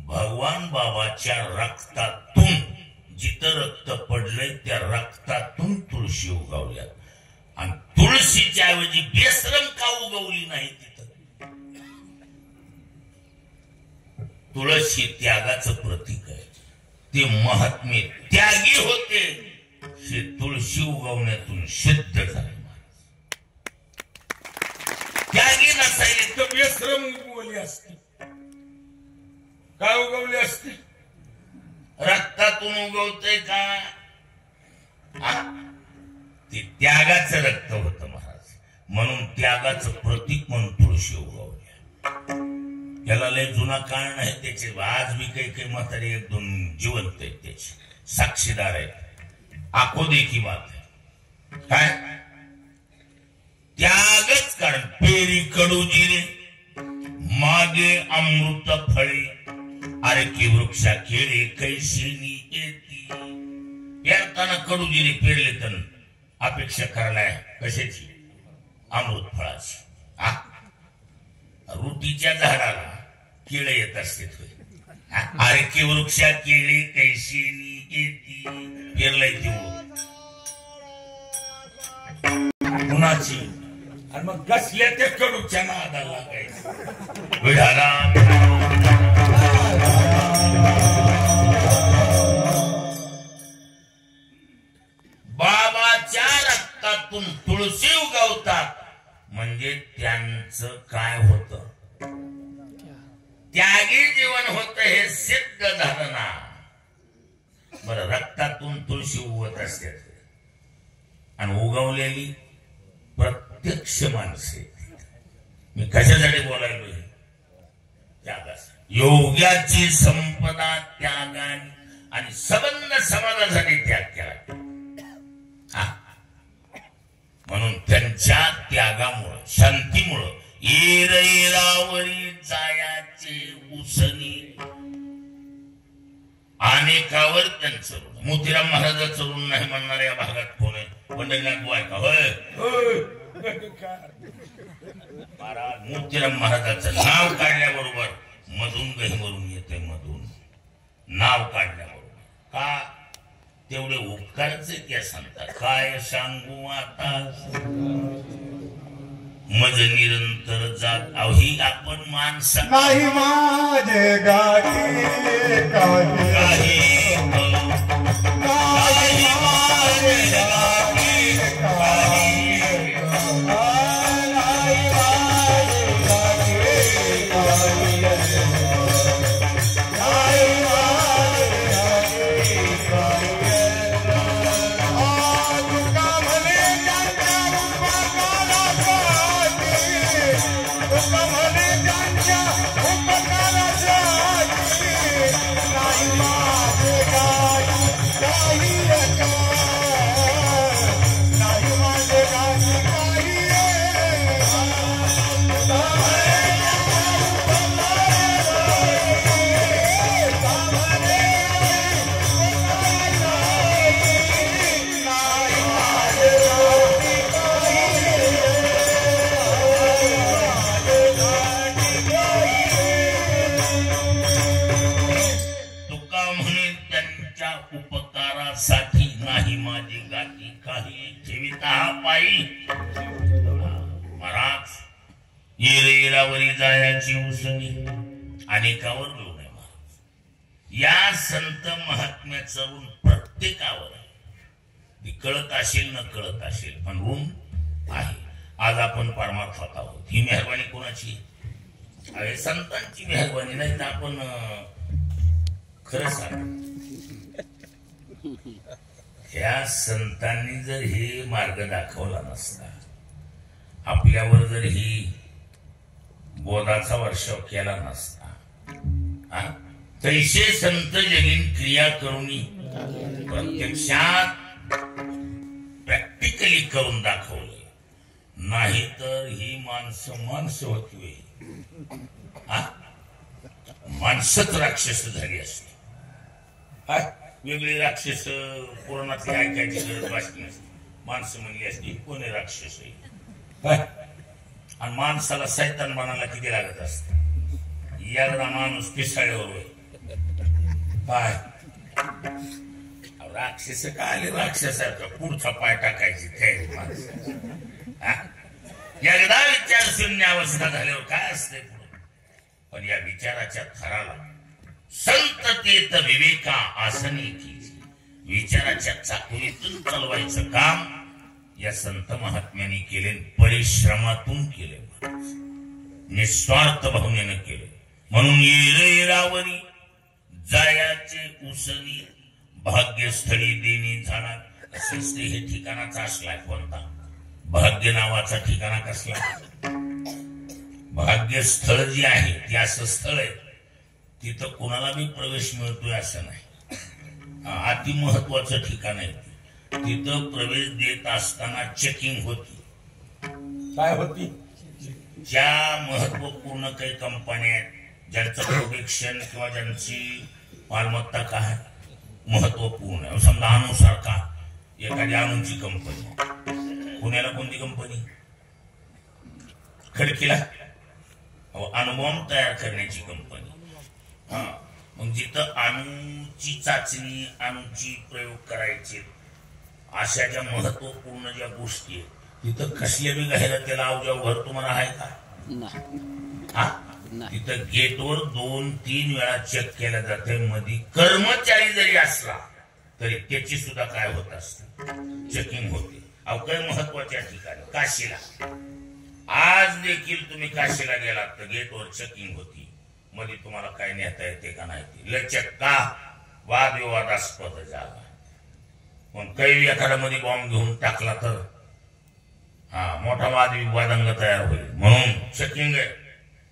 S5: भगवान बाबाच्या रक्तातून, जिथं रक्त पडलंय त्या रक्तातून तुळशी उगवल्यात. आणि तुळशीच्या ऐवजी बेसरम का उगवली नाही तिथं? तुळशी त्यागाचं प्रतीक आहे. ते महात्मे त्यागी होते, हे तुळशी उगवण्यातून सिद्ध झाले. त्यागी नसायले तर बेसरम उगवली असते. काय उगवली असते? रक्तातून उगवतंय का? ते त्यागाचं रक्त होतं महाराज, म्हणून त्यागाचं प्रतीक म्हणून तुळशी उगवल्या. याला लय जुना कारण आहे त्याचे. आज मी काही म्हातारे एक दोन जिवंत आहेत त्याचे साक्षीदार आहेत. आखो देखी बात आहे. काय त्यागच कारण. पेरी कडू जिरे मागे अमृत फळे, अरे की वृक्षा केळे कैशिनी येती. पेरताना कडू जिरे पेरले तर अपेक्षा करायला कशाची? अमृत फळाची. रुटीच्या झाडाला केळे येत असते. अरे की वृक्षा केळे कैशिनी येती. पेरलाय ती कुणाची? आणि मग कसल्या त्या कडूच्या नादाला लागायचं. बाबाच्या रक्तातून तुळशी उगवतात म्हणजे त्यांचं काय होतं? त्यागी जीवन होत हे सिद्ध झालं ना. बरं, रक्तातून तुळशी उगवत असते आणि उगवलेली प्रत्यक्ष माणसे. मी कशासाठी बोलायलोय? त्यागासाठी. योग्याची संपदा त्यागाने आणि संबंध समाजासाठी त्याग केला. म्हणून त्यांच्या त्यागामुळं, शांतीमुळं येरावरी जायाचे उसनी अनेकावर त्यांचं ऋण. मोतीराम महाराजाचं ऋण नाही म्हणणाऱ्या या भागात कोण आहे? पंढरीनाथ बुवा का? होय, महाराज मोतीराम महाराजाचं नाव काढल्याबरोबर मधून गहिवरून येते. मधून नाव काढल्याबरोबर का? तेवढे उपकारचे त्या सांगतात. काय सांगू आता मज निरंतर जात अवही आपण माणसा
S8: नाही माझे गाठी काही
S9: उपकारासाठी
S5: नाही. महाराज येरावरी जायाची उसणी अनेकावर लोण आहे महाराज. या संत महात्म्याचं ऋण प्रत्येकावर आहे. कळत असेल न कळत असेल पण ऋण आहे. आज आपण परमार्थात आहोत. ही मेहरबानी कोणाची? अरे संतांची मेहरबानी नाही तर आपण खरं सांग. ह्या संतांनी जर हे मार्ग दाखवला नसता, आपल्यावर जर ही बोधाचा वर्षाव केला नसता, तैसे संत जगीन क्रिया करून प्रत्यक्षात प्रॅक्टिकली करून दाखवलं. नाही तर ही माणसं होती. माणसंच राक्षस झाली असते. वेगळी राक्षस पुराणातली ऐकायची गरज वाटली नसते. माणसं म्हणली असती कोणी राक्षस आहे. आणि माणसाला सैतान बनायला किती लागत असत. एकदा माणूस पिसाळ्यावर पाय राक्षस काय राक्षसारखं पुढचा पाय टाकायची तयारी माणसं. एकदा विचार शून्य अवस्था झाल्यावर काय असते. पण या विचाराच्या थराला संततेत विवेका आसनी की विचाराच्या चाकुरीतून चालवायचं काम या संत महात्म्यांनी केले. परिश्रमातून केले, निस्वार्थ भावनेनं केले. म्हणून येरावरी जायाचे उसनी भाग्यस्थळी देणी झाला. असंच ते हे ठिकाणाचा असलाय. कोणता? भाग्य नावाचा ठिकाणा कसला? भाग्यस्थळ जे आहे ते असं स्थळ आहे तिथं कोणाला बी प्रवेश मिळतोय असं नाही. अति महत्वाचं ठिकाण आहे. तिथं प्रवेश देत असताना चेकिंग होती. काय होती? ज्या महत्वपूर्ण काही कंपन्या आहेत ज्यांचं प्रोडक्शन किंवा ज्यांची मालमत्ता काय महत्वपूर्ण आहे. समजा अणुसारखा एखादी अणूची कंपनी. पुण्याला कोणती कंपनी? खडकीला अणुबॉम्ब तयार करण्याची कंपनी. मग जिथं अणूची चाचणी अणूची प्रयोग करायचे अशा ज्या महत्वपूर्ण ज्या गोष्टी आहेत तिथं कसल्या बी जाहिरातीला अवजाव घर तुम्हाला आहे का? तिथं गेटवर 2-3 वेळा चेक केला जाते. मध्ये कर्मचारी जरी असला तरी त्याची सुद्धा काय होत असते चेकिंग होते. काही महत्वाच्या ठिकाणी काशीला आज देखील तुम्ही काशीला गेलात तर गेटवर चेकिंग होती. मध्ये तुम्हाला काय नेता येते का नाही लचक्का वादविवादास्पद जागा. मग काही एखादा मध्ये बॉम्ब घेऊन टाकला तर मोठा वादविवादांग तयार होईल. म्हणून चेकिंग आहे.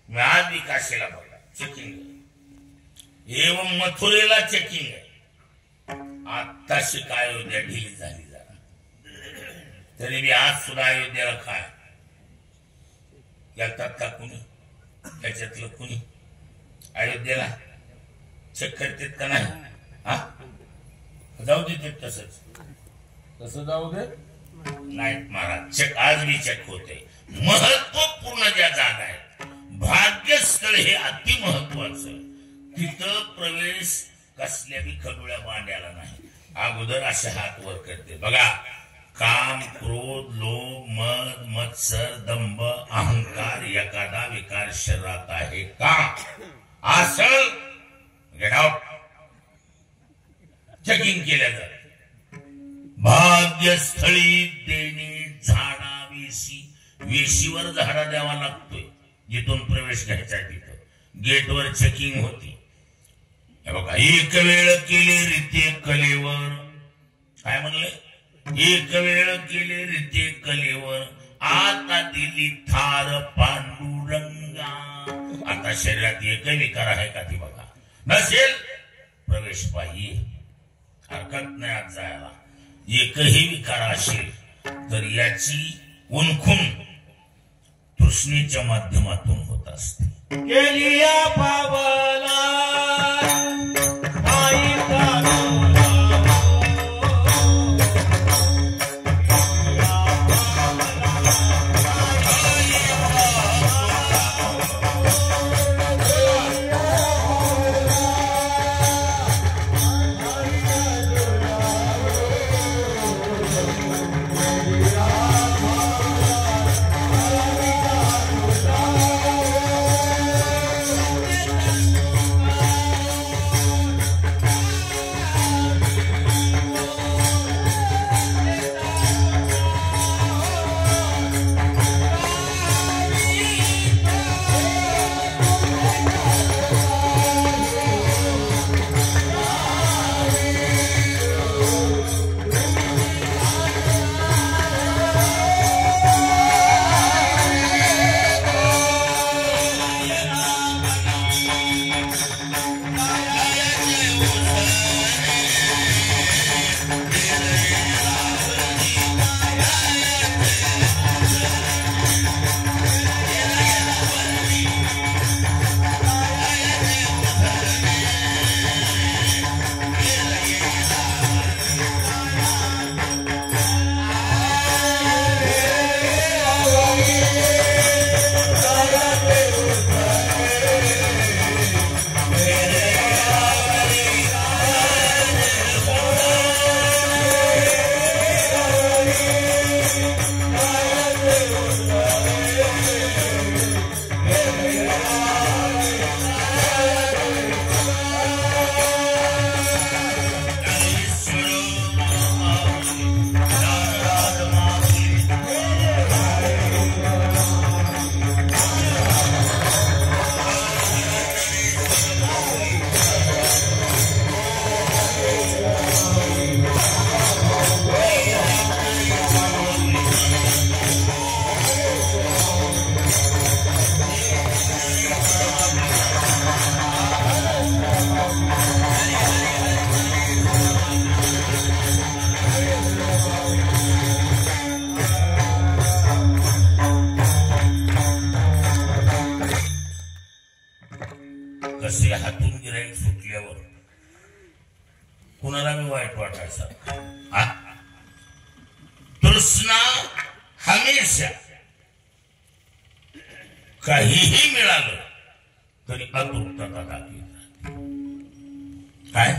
S5: मी आज बी काशीला बघा चेकिंग आहे. एवं मथुरेला चेकिंग आहे. आत्ताशी काय अयोध्या ढील झाली जरा तरी बी आज सुद्धा अयोध्याला काय गेलतात का कुणी? त्याच्यातलं कुणी अयोध्येला चेक करतात का नाही? जाऊ दे तसं जाऊ दे नाही महाराज. चेक आज बी चेक होते. महत्वपूर्ण ज्या जागा आहेत भाग्यस्थळ हे अति महत्वाचं. तिथं प्रवेश कसल्या बी खडुळ्या बांड्याला नाही. अगोदर असे हात वर करते बघा. काम क्रोध लोभ मद मत्सर दंभ अहंकार एखादा विकार शरीरात आहे का? असं गेट आउट चेकिंग केलं जात. भाग्यस्थळी देणे झाडा वेशी. वेशीवर झाडा द्यावा लागतोय जिथून प्रवेश घ्यायचा. तिथं गेटवर चेकिंग होती. बघा एक वेळ केले रीते कलेवर. काय म्हणले? एक वेळ केले रीते कलेवर आता दिली थार पांडुरंगा. आता शरीरात एकही विकार आहे का ती बघा. नसेल प्रवेश पाहिजे. हरकत नाही आज जायला. एकही विकार असेल तर याची उणखून तृष्णेच्या माध्यमातून होत असते.
S8: केलिया पावला
S5: कसे हातून गिराईक सुटल्यावर कुणाला मी वाईट वाटायचं. तृष्णा हमेशा काहीही मिळालं तरी अतृप्तता दाखवत काय.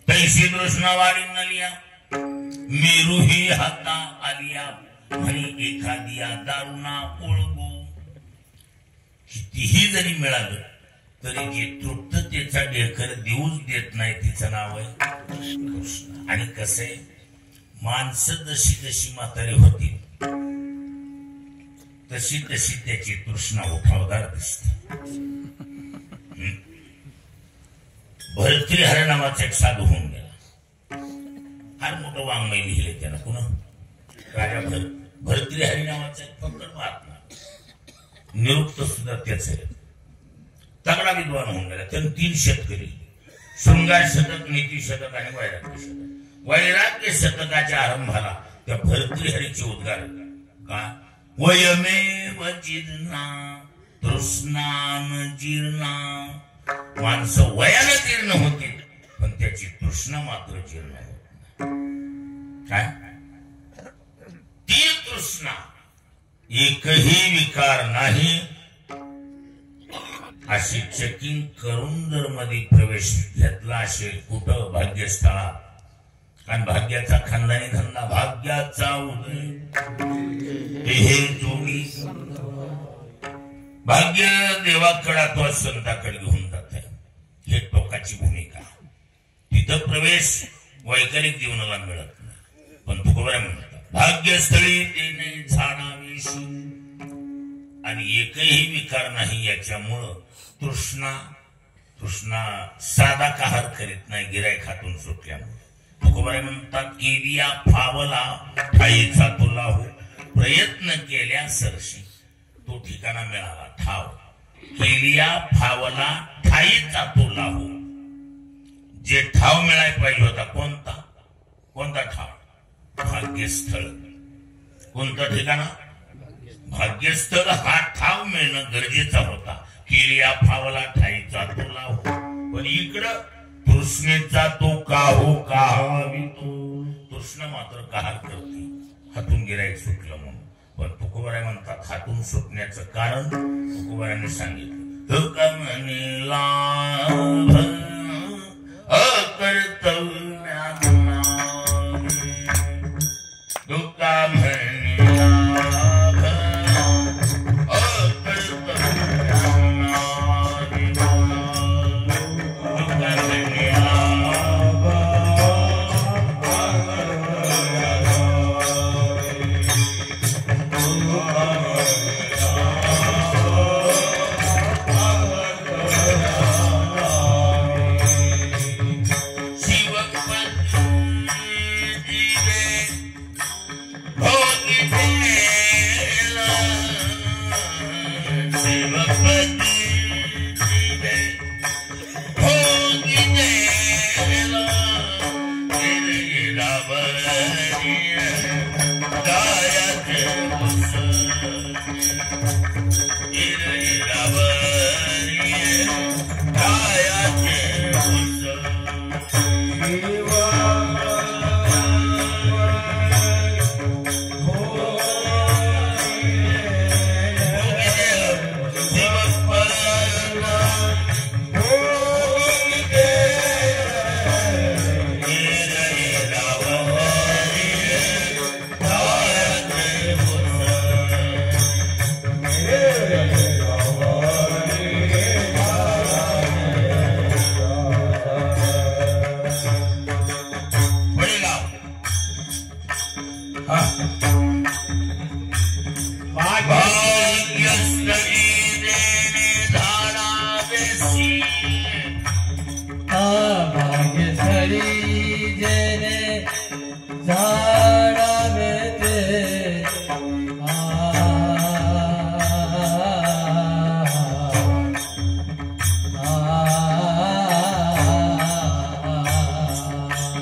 S5: तैसी तृष्णा वाढीन नलिया मेरूही हाता आलिया म्हणी एखादिया दारुणा ओळगू. कितीही जरी मिळालं तरी जे तृप्ततेचा ढेकर देऊच देत नाही तिचं नाव आहे कृष्ण. आणि कसं आहे माणसं जशी जशी म्हातारी होती तशी तशी त्याची तृष्णा उठावदार दिसते. भर्तृहरी नावाचा एक साधू होऊन गेला. फार मोठं वाङ्मय लिहिले त्यानं. पुन्हा राजा भर्तृहरी नावाचा एक फक्त महात्मा निरुक्त सुद्धा त्याच तगडा विद्वान होऊन गेला. त्यानं 3 शतक लिहिली. शृंगार शतक, नीती शतक आणि वैराग्य शतक. वैराग्य शतकाच्या आरंभाला त्या भर्तृहरीचे उद्गार का वयमेव जीर्णा तृष्णान जीर्णा. माणसं वयानं जीर्ण होती पण त्याची तृष्णा मात्र जीर्ण होत काय. ती तृष्णा एकही विकार नाही अशी चेकिंग करून जर मध्ये प्रवेश घेतला असेल कुठं भाग्यस्थळात. कारण भाग्याचा खानदानी धंदा भाग्याचा उदय हे जोडी भाग्य देवाकडा तो संताकडे घेऊन जात आहे. हे टोकाची भूमिका. तिथं प्रवेश वैचारिक जीवनाला मिळत नाही. पण तुकोबा म्हणतात भाग्यस्थळी देणे झाडाविषयी आणि एकही विकार नाही. याच्यामुळं तृष्णा साधा कहार करीत नाही गिराईक हातून सुटल्यामुळे. तुकोबा म्हणतात केलिया फावला ठाईचा तुला हो. प्रयत्न केल्या सरशी तो ठिकाणा मिळाला ठाव. केलिया फावला ठाईचा तुला हो. जे ठाव मिळायला पाहिजे होता कोणता ठाव. भाग्यस्थळ. कोणतं ठिकाणा भाग्यस्थळ. हा ठाव मिळणं गरजेचा होता. केलिया फावला ठाईचा तुला हो. पण इकडं तृष्णेचा तो काहो काहावी तो. तृष्ण मात्र कहार करते हातून गिराईक सुटलं म्हणून. पण तुकोबाराय म्हणतात हातून सुटण्याचं कारण तुकोबारायांनी सांगितलं. तुका म्हणे लाभ अकर्तव्या तुका म्हणे लाभ अकर्तव्या तुका म्हणे
S8: भाग्यस्थळी जेने